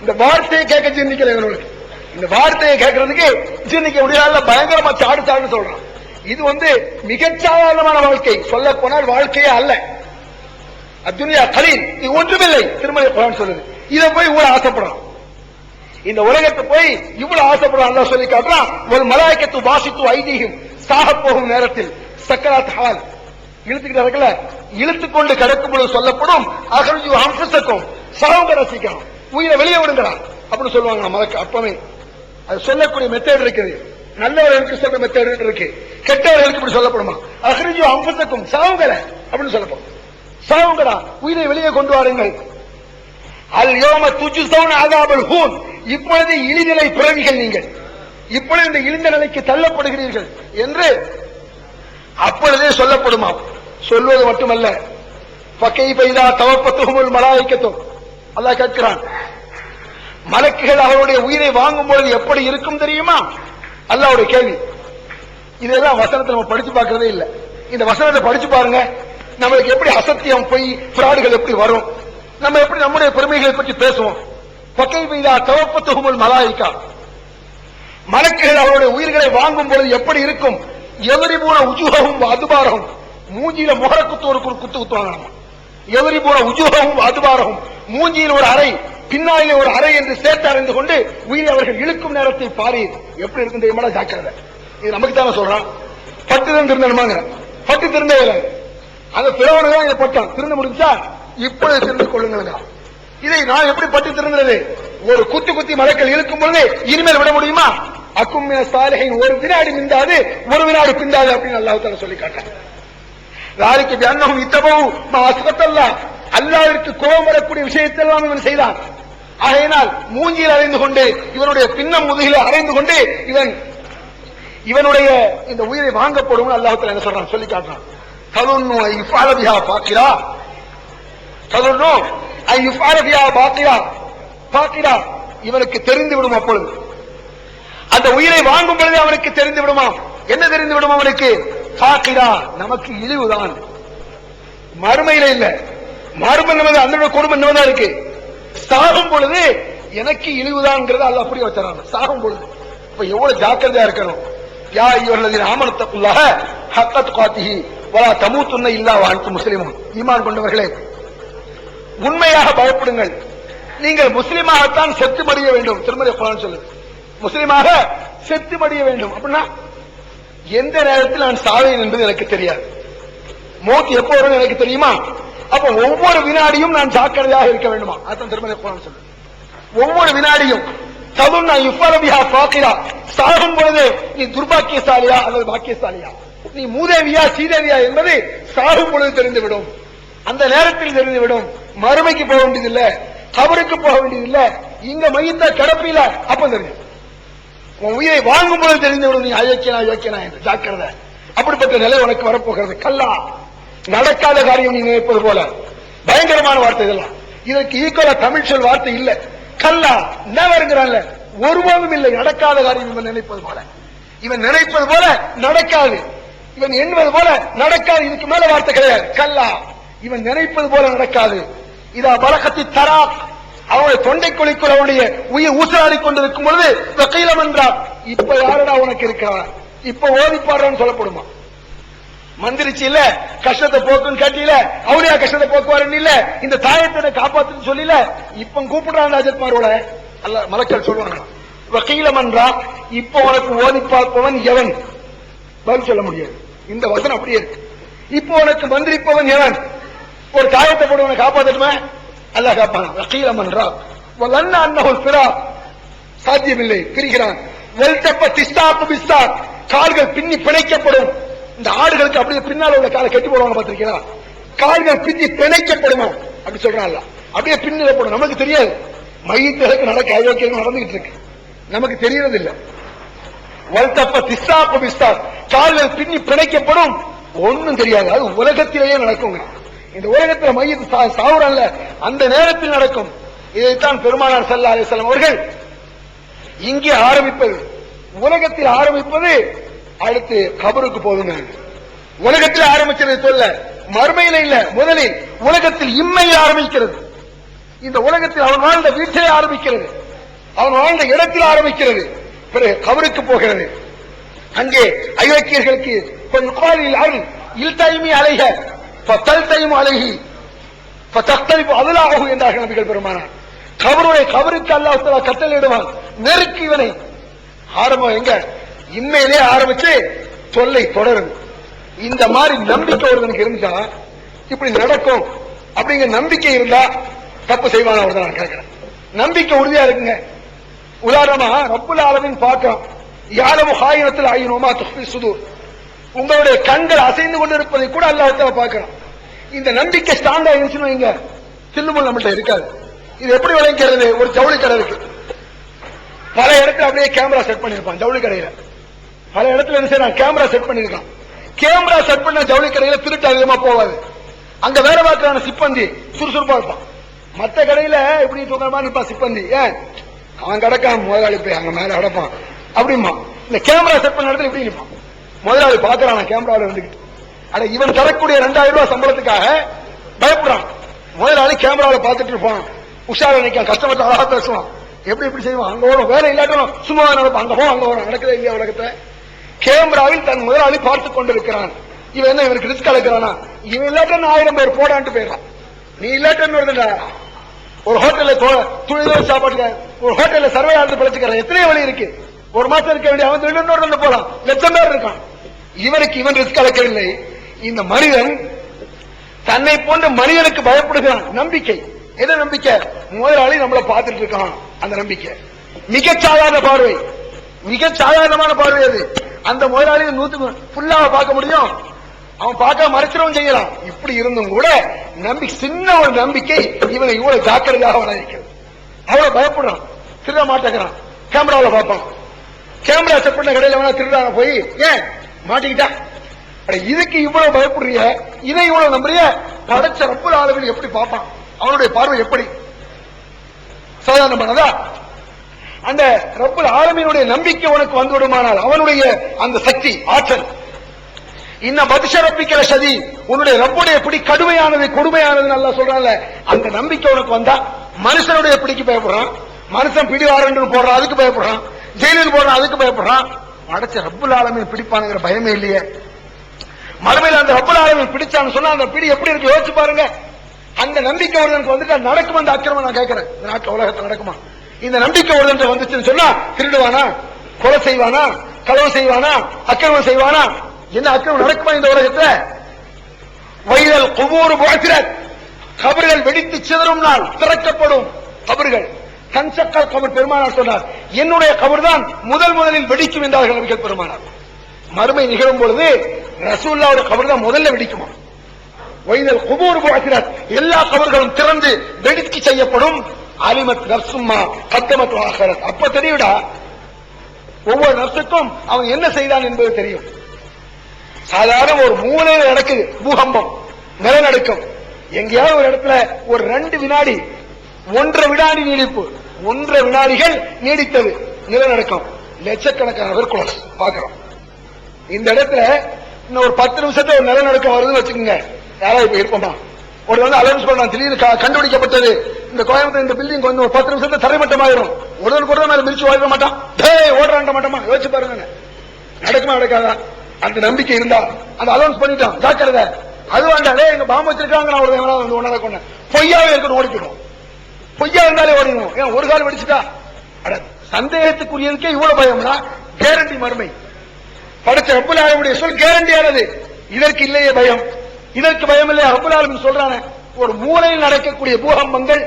இந்த வார்த்தையை கேட்க ஜீர்ணிக்கல இவங்களுக்கு. இந்த வார்த்தையை கேட்கறதுக்கு ஜீர்ணிக்க முடியாத பயங்கரமா சாடு சாடுன்னு சொல்றான். இது மிகச் சாதாரணமான வாழ்க்கை, சொல்ல போனால் வாழ்க்கையே அல்ல. அத்துனியா கலீல், இது ஒன்றுமில்லை. திருமலை குர்ஆன் சொல்லுது. இதை போய் இவ்வளவு ஆசைப்படுறான், இந்த உலகத்தை போய் இவ்வளவு ஆசைப்படுறான். அல்லாஹ் சொல்லி காட்டுறான், ஒரு மலாய்க்கத்து வாசித்து ஐதீகம், சாக போகும் நேரத்தில் சக்கராத் ஹால் இழுத்துக்கிட்டு இருக்கல, இழுத்துக்கொண்டு கிடக்கும் பொழுது சொல்லப்படும், அகர்ஜு அம்புசக்கும் சாவுங்க ரசிக்கலாம், உயிரை வெளியே விடுங்கிறான் அப்படின்னு சொல்லுவாங்க. மலக்கு அப்பவே அது சொல்லக்கூடிய மெத்தட் இருக்குது. நல்லவர்களுக்கு சொல்ற மெத்தட் இருக்கு, கெட்டவர்களுக்கு இப்படி சொல்லப்படுமா? அகர்ஜு அம்புசக்கும் சாவுங்கல அப்படின்னு சொல்லப்படும். சாவுங்கடா, உயிரை வெளியே கொண்டு வாருங்கள். அல் யோம துஜ்ஸௌன அஸாபல் ஹூன், இப்பொழுது இழிநிலை பிறவிகள் நீங்கள், இப்பொழுது இந்த இழிந்த நிலைக்கு தள்ளப்படுகிறீர்கள் என்று அப்பொழுதே சொல்லப்படுமா? சொல்வது மட்டுமல்ல, ஃபகைஃப இதா தவஃபத்துஹுமுல் மலாயிகத்து, அல்லாஹ் கேட்கிறான், மலக்குகள் அவருடைய உயிரை வாங்கும் பொழுது எப்படி இருக்கும் தெரியுமா? அல்லாஹ்வுடைய கேள்வி. இதெல்லாம் வசனத்தை நம்ம படிச்சு பார்க்கறதே இல்ல. இந்த வசனத்தை படிச்சு பாருங்க, நம்மளுக்கு எப்படி அசத்தியம், பொய், ஃப்ராடுகள் எப்படி வரும், நம்ம எப்படி நம்முடைய பெருமைகளை பற்றி பேசுவோம். ஃபகைஃப இதா தவஃபத்துஹுமுல் மலாயிகா, மலக்குகள் அவருடைய உயிர்களை வாங்கும் பொழுது எப்படி இருக்கும்? எவரிபூன உஜூஹஹும் அதுபாரஹும், மூஞ்சியில முகரக்குத்து ஒரு குத்து குத்துவாங்க. எவரிபூன உஜூஹஹும் அதுபாரஹும், மூஞ்சியில் ஒரு அறை, பின்னாலே ஒரு அறை என்று சேர்த்து அறிந்து கொண்டு உயிரை அவர்கள் இழுக்கும் நேரத்தை பாரு எப்படி இருக்கும் தெரியுமா? ஜாக்கிரதை. இது நமக்கு தானே சொல்றான். பட்டு தான் திருந்தணுமாங்க, பட்டு திருந்தவில்லை. அந்த பிறவனை தான் இதை பட்டான். திருந்த முடிஞ்சா இப்பொழுது திருந்து கொள்ளுங்க. இதை நான் எப்படி பட்டு திருந்தது? ஒரு குத்தி குத்தி மலக்கள் இழுக்கும் பொழுது இனிமேல் விட முடியுமா? அக்கும் சாலையின் ஒரு வினாடி மிந்தாது, ஒரு வினாடி பிந்தாது அப்படின்னு அல்லாஹ் தஆலா சொல்லி காட்டான். ذلك بأنهم اتبعوا ما أسخط الله, அல்லாஹ்விற்கு கோபம் வரக்கூடிய விஷயத்தெல்லாம் இவன் செய்தான். ஆகையினால் மூஞ்சியில் அறைந்து கொண்டு, இவனுடைய பின்னம் முதுகில் அறைந்து கொண்டு இவனுடைய இந்த உயிரை வாங்கப்படும் அல்லாஹ் தஆலா என்ன சொல்றான் சொல்லி காட்டுறான். ததுன்னு இஃபால பிஹா பாக்கிரா, ததுன்னு இஃபால பிஹா பாக்கிரா, பாக்கிரா இவனுக்கு தெரிந்து விடும். அப்பொழுது அந்த உயிரை வாங்கும் பொழுது அவனுக்கு தெரிந்து விடுமா? என்ன தெரிந்து விடும் அவனுக்கு? பாக்கிரா, நமக்கு இழிவுதான். மறுமையில இல்ல, மறுமை நமது அந்த குடும்பம் தான் இருக்கு. சாகும் பொழுது எனக்கு இழிவுதான் அல்லாஹ் புரிய வச்சான். சாகும் பொழுது இப்ப எவ்வளவு ஜாக்கிரதையா இருக்கணும். யா அய்யுஹல்லதீன ஆமனு தக்குல்லாஹ ஹக்க துகாத்திஹி வலா தமூதுன்ன இல்லா வ அன்தும் முஸ்லிமூன், ஈமான் கொண்டவர்களே உண்மையாக பயப்படுங்கள், நீங்கள் முஸ்லிமாகத்தான் செத்து மடிய வேண்டும். திருமறை குர்ஆன் சொல்லுது, முஸ்லிமாக செத்து மடிய வேண்டும். அப்படின்னா எந்த நேரத்தில் நான் சாவேன் என்பது எனக்கு தெரியாது. மௌத் எப்போ வரும் எனக்கு தெரியுமா? அப்ப ஒவ்வொரு வினாடியும் நான் ஜாக்கிரதையாக இருக்க வேண்டுமா? அதான் திருமறை குர்ஆன் சொல்லுது. ஒவ்வொரு வினாடியும் ததுன்னா யுஃபல பிஹா ஃபாகிரா, சாகும் பொழுது நீ துர்பாக்கியசாலியா அல்லது பாக்கியசாலியா, நீ மூதேவியா சீதேவியா என்பது சாகும் பொழுது தெரிந்துவிடும். அந்த நேரத்தில் தெரிந்துவிடும். மறுமைக்கு போக வேண்டியதில்ல, கபருக்கு போக வேண்டியதில்லை, இங்க மையத்த கிடப்பில அப்ப தெரியும். உன் உயிரை வாங்கும் போது தெரிந்துவிடும் நீ அயோக்கியனா யோக்கியனா என்று. ஜாக்கிரதை, அப்படிப்பட்ட நிலை உனக்கு வரப்போகிறது. கல்லா, நடக்காத காரியம் நீ நினைப்பது போல. பயங்கரமான வார்த்தை இதெல்லாம். இதற்கு ஈக்குவலா தமிழ் சொல் வார்த்தை இல்ல. கல்லா, நெவர்ங்கிறான்ல, ஒருபோதும் இல்லை. நடக்காத காரியம் இவன் நினைப்பது போல, இவன் நினைப்பது போல நடக்காது, இவன் எண்ணுவது போல நடக்காது. இதுக்கு மேல வார்த்தை கிடையாது. கல்லா, இவன் நினைப்பது போல நடக்காது. இதா பலகத்தி தரா, அவனுடைய தொண்டை குழிக்குள் அவனுடைய உயிர் ஊசலாடி கொண்டிருக்கும் பொழுது வக்கீலம் என்றார், இப்ப யாரடா உனக்கு இருக்கிறார், இப்ப ஓதிப்பாடுறான்னு சொல்லப்படுமா? மந்திரிச்சு இல்ல, கஷ்டத்தை போக்குன்னு கேட்டீல, அவளியா கஷ்டத்தை போக்குவாருன்னு இல்ல, இந்த தாயத்தை காப்பாத்துன்னு சொல்லல, இப்ப கூப்பிடுறான் ராஜத்மாரோட அல்ல மலக்கள் சொல்லுவாங்க. வக்கீலம் என்றா, இப்ப உனக்கு ஓதி பார்ப்பவன் எவன்? பதில் சொல்ல முடியாது. இந்த வசனம் அப்படியே இருக்கு. இப்ப உனக்கு மந்திரிப்பவன் எவன்? ஒரு தாயத்தை போடுவனை காப்பாத்தட்டுமே, அல்ல காப்பான். வக்கீலம் என்றா வலன்ன அன்னஹுல் ஃபிரா, சாத்தியமில்லை, பிரிகிறான். வல்தப்ப திஸ்தாப்பு பிஸ்தா, கால்கள் பின்னி பிணைக்கப்படும். இந்த ஆடுகளுக்கு அப்படியே பின்னால் உள்ள காலை கட்டி போடுவாங்க பாத்திருக்கீங்களா? கால்கள் பின்னி பிணைக்கப்படுமா அப்படி சொல்றான். அப்படியே பின்னப்படும். நமக்கு தெரியாது, மையத்திற்கு நடக்க அயோக்கியம் நடந்துகிட்டு இருக்கு, நமக்கு தெரியறது இல்ல. வல்தப்ப திஸ்தாப்பு பிஸ்தா, கால்கள் பின்னி பிணைக்கப்படும், ஒன்னும் தெரியாது. அது உலகத்திலேயே நடக்குங்க. இந்த உலகத்தில் மையத்து சாவுறல்ல, அந்த நேரத்தில் நடக்கும். இதைத்தான் பெருமானார் ஸல்லல்லாஹு அலைஹி வஸல்லம் அவர்கள் இங்கே ஆரம்பிப்பது, உலகத்தில் ஆரம்பிப்பது அடுத்து கபருக்கு போதுங்க. உலகத்தில் ஆரம்பிக்கிறது சொல்ல, மறுமையில இல்ல, முதலில் உலகத்தில் இம்மையில் ஆரம்பிக்கிறது. இந்த உலகத்தில் அவன் வாழ்ந்த வீட்டிலே ஆரம்பிக்கிறது, அவன் வாழ்ந்த இடத்தில் ஆரம்பிக்கிறது, பிறகு கபருக்கு போகிறது. அங்கே அயோக்கியர்களுக்கு இல்தைமி அலைக தல்தைமு அலைகி தக்தலிபு அதுலாகு என்றார்கள் நபிகள் பெருமானார். கபருக்கு அல்லாஹ் தஆலா கட்டளையிடுவான், நெருக்கு இவனை. ஆரம்பம் எங்க? இம்மையிலே ஆரம்பிச்சு தொல்லை தொடரும். இந்த மாதிரி நம்பிக்கை ஒருவனுக்கு இருந்தா இப்படி நடக்கும் அப்படிங்கிற நம்பிக்கை இருந்தா தப்பு செய்வான ஒரு நான் கேட்கிறேன். நம்பிக்கை உறுதியா இருக்குங்க. உதாரணமா ரப்புல் ஆலமீன் பார்க்கிறோம், யாலமு ஹாயினத்தில் ஆயினுமா துஃபி சுதூர், உங்களுடைய கண்கள் அசைந்து கொண்டிருப்பதை கூட அல்லாஹ் தஆலா பார்க்கிறான். இந்த நம்பிக்கை ஸ்ட்ராங்கா இருந்துச்சுன்னு வைங்க, தில்லுமுல் நம்மள்ட்ட இருக்காது. இது எப்படி விளங்கிறது? ஒரு ஜவுளி கடை இருக்கு, பல இடத்துல அப்படியே கேமரா செட் பண்ணிருப்பான். ஜவுளி கடையில பல இடத்துல என்ன செய்யறான்? கேமரா செட் பண்ணிருக்கான். கேமரா செட் பண்ண ஜவுளி கடையில திருட்டு அதிகமா போவாது. அங்க வேற பார்க்கறான சிப்பந்தி சுறுசுறுப்பா இருப்பான். மற்ற கடையில இப்படி தூக்கமா இருப்பான் சிப்பந்தி. ஏன்? அவன் கிடக்கான், முதலாளி போய் அங்க மேல அடப்பான் அப்படிமா. இந்த கேமரா செட் பண்ண இடத்துல இப்படி நிற்பான். முதலாளி பாக்குறான் கேமராவில் வந்துகிட்டு, அட இவன் தரக்கூடிய 2000 ரூபாய் சம்பளத்துக்காக பயப்படுறான். முதலாளி கேமராவில் பார்த்துட்டு இருப்பான், உஷாரா நிற்கான், கஸ்டமர் அழகா பேசுவான், எப்படி எப்படி செய்வான், அங்க வரும், வேற இல்லாட்டும் சும்மா நடப்பான், அங்க போவோம் அங்க வரும். நடக்குதே இல்லையா உலகத்துல? கேமராவில் தன் முதலாளி பார்த்துக் கொண்டிருக்கிறான். இவன் என்ன இவனுக்கு ரிஸ்க் அழைக்கிறானா? இவன் இல்லாட்டம் 1000 பேர் போடான்ட்டு போயிடறான். நீ இல்லாட்டம் ஒரு ஹோட்டல்ல துணிதல் சாப்பாட்டுக்க ஒரு ஹோட்டல்ல சர்வே ஆண்டு பிழைச்சுக்கிறான். எத்தனை வழி இருக்கு? ஒரு மாசம் இருக்க வேண்டிய அவன் 200 போலாம், லட்சம் பேர் இருக்கான். இவனுக்கு இவன் ரிஸ்க் அழைக்கவில்லை. இந்த மனிதன் தன்னை போன்ற மனிதனுக்கு பயப்படுகிறான். நம்பிக்கை என்ன நம்பிக்கை? முதலாளி நம்மளை பார்த்துட்டு இருக்கான். அந்த நம்பிக்கை மிக சாதாரண பார்வை, மிக சாதாரணமான பார்வை அது. அந்த முதலாளி 100 ஃபுல்லாக பார்க்க முடியும், அவன் பார்க்க மறைச்சிடவும் செய்யலாம். இப்படி இருந்தும் கூட சின்ன ஒரு நம்பிக்கை இவனை இவ்வளவு ஜாக்கிரதையாக வளர்க்கிறது. அவ்வளவு பயப்படுறான், திருட மாட்டேங்கிறான். கேமராவில் பார்ப்பான், கேமரா செட் பண்ண கடையில் வேணா திருடாங்க போய் ஏன் மாட்டிக்கிட்டா? இதுக்கு இவ்வளவு பயப்படுறிய, இதை இவ்வளவு நம்புறிய, படைச்ச ரப்புல் ஆலமீன் எப்படி பார்ப்பான்? அவனுடைய பார்வை எப்படி சாதாரணமானதா? அந்த ரப்புல் ஆலமீனுடைய நம்பிக்கை உனக்கு வந்து விடுமானால், அவனுடைய அந்த சக்தி ஆற்றல், இன்னும் மதுஷரப்பிக்கிற சதி, உன்னுடைய ரப்புடைய பிடி கடுமையானது கொடுமையானது நல்லா சொல்றான்ல, அந்த நம்பிக்கை உனக்கு வந்தா மனுஷனுடைய பிடிக்கு பயப்படுறான், மனுஷன் பிடி வாரண்டு போடுறான் அதுக்கு பயப்படுறான், ஜெயிலில் போடுறான் அதுக்கு பயப்படுறான். அடைச்ச ரப்புல் ஆலமீன் பிடிப்பானுங்கிற பயமே இல்லையே. மறுமையில் அந்த ரப்புல் ஆலமீன் பிடிச்சான்னு சொன்னா அந்த பிடி எப்படி இருக்கு யோசிச்சு பாருங்க. அந்த நம்பிக்கை ஒருவனுக்கு வந்துட்டு நடக்குமா அந்த அக்கிரமம்? நான் கேட்கிறேன், இந்த நாட்டு உலகத்தில் நடக்குமா? இந்த நம்பிக்கை ஒருவன் வந்துச்சுன்னு சொன்னா திருடுவானா, கொலை செய்வானா, களவு செய்வானா, அக்கிரமம் செய்வானா? என்ன அக்கிரமம் நடக்குமா இந்த உலகத்துல? வைரல் குபூர் புஅத்திரத், கபர்கள் வெடித்து சிதறும் நாள், திறக்கப்படும் கபர்கள். கன்சக்கல் கபர் பெருமானார் சொன்னார், என்னுடைய கபர் தான் முதலில் வெடிக்கும் என்றார்கள் நபிகள் பெருமானார். மறுமை நிகழும் பொழுது ரசூலுல்லாஹ்வுடைய கபர் தான் முதல்ல வெடிக்குமா? வைரல் குபூர் புஅத்திரத், எல்லா கபர்களும் திறந்து வெடித்து செய்யப்படும். அலிமத் நஃப்சும்மா கத்தமத் ஆஹிரத், அப்ப தெரியுடா ஒவ்வொரு நஃப்ஸுக்கும் அவன் என்ன செய்தான் என்பது தெரியும். சாதாரண ஒரு மூலையில் நடக்குது பூகம்பம், நிலநடுக்கம், எங்கேயாவது ஒரு இடத்துல ஒரு 2 வினாடி 1.5 வினாடி நீடிப்பு, 1.5 வினாடிகள் நீடித்தது நிலநடுக்கம், லட்சக்கணக்கான பேர் கொலை பார்க்கிறோம். இந்த இடத்துல இன்னும் ஒரு 10 நிமிஷத்துல ஒரு நிலநடுக்கம் வருதுன்னு வச்சுக்கோங்க, யாராவது இப்ப இருப்போமா? ஒரு வந்து அலௌன்ஸ் பண்ணலாம், திடீர்னு கண்டுபிடிக்கப்பட்டது இந்த கோயம்புத்தூர் இந்த பில்டிங் கொஞ்சம் 10 நிமிஷத்துல தரைமட்டமாயிரும், உடனே மேல மிதிச்சு ஓட மாட்டான், ஓடுறாண்ட மாட்டோமா? யோசிச்சு பாருங்க, நடக்குமா நடக்காதா? அந்த நம்பிக்கை இருந்தா அந்த அலௌன்ஸ் பண்ணிட்டான், ஜாக்கிரதை, அது வேண்டாம், எங்க பாம்பு வச்சிருக்காங்க, நான் ஒரு உணர கொண்டேன், பொய்யாவே இருக்கணும், ஓடிக்கணும், பொய்யா இருந்தாலே ஓடிக்கணும். ஏன் ஒரு கால் வெடிச்சுட்டா? சந்தேகத்துக்குரியதுக்கே இவ்வளவு பயம்னா கேரண்டி மறுமை. படைச்ச ரப்புல் ஆலமீனுடைய சொல் கேரண்டியானது. இதற்கு இல்லையே பயம், இதற்கு பயம் இல்லையா? ரப்புல் ஆலமீன் சொல்றானே, ஒரு மூலையில் நடக்கக்கூடிய பூகம்பங்கள்,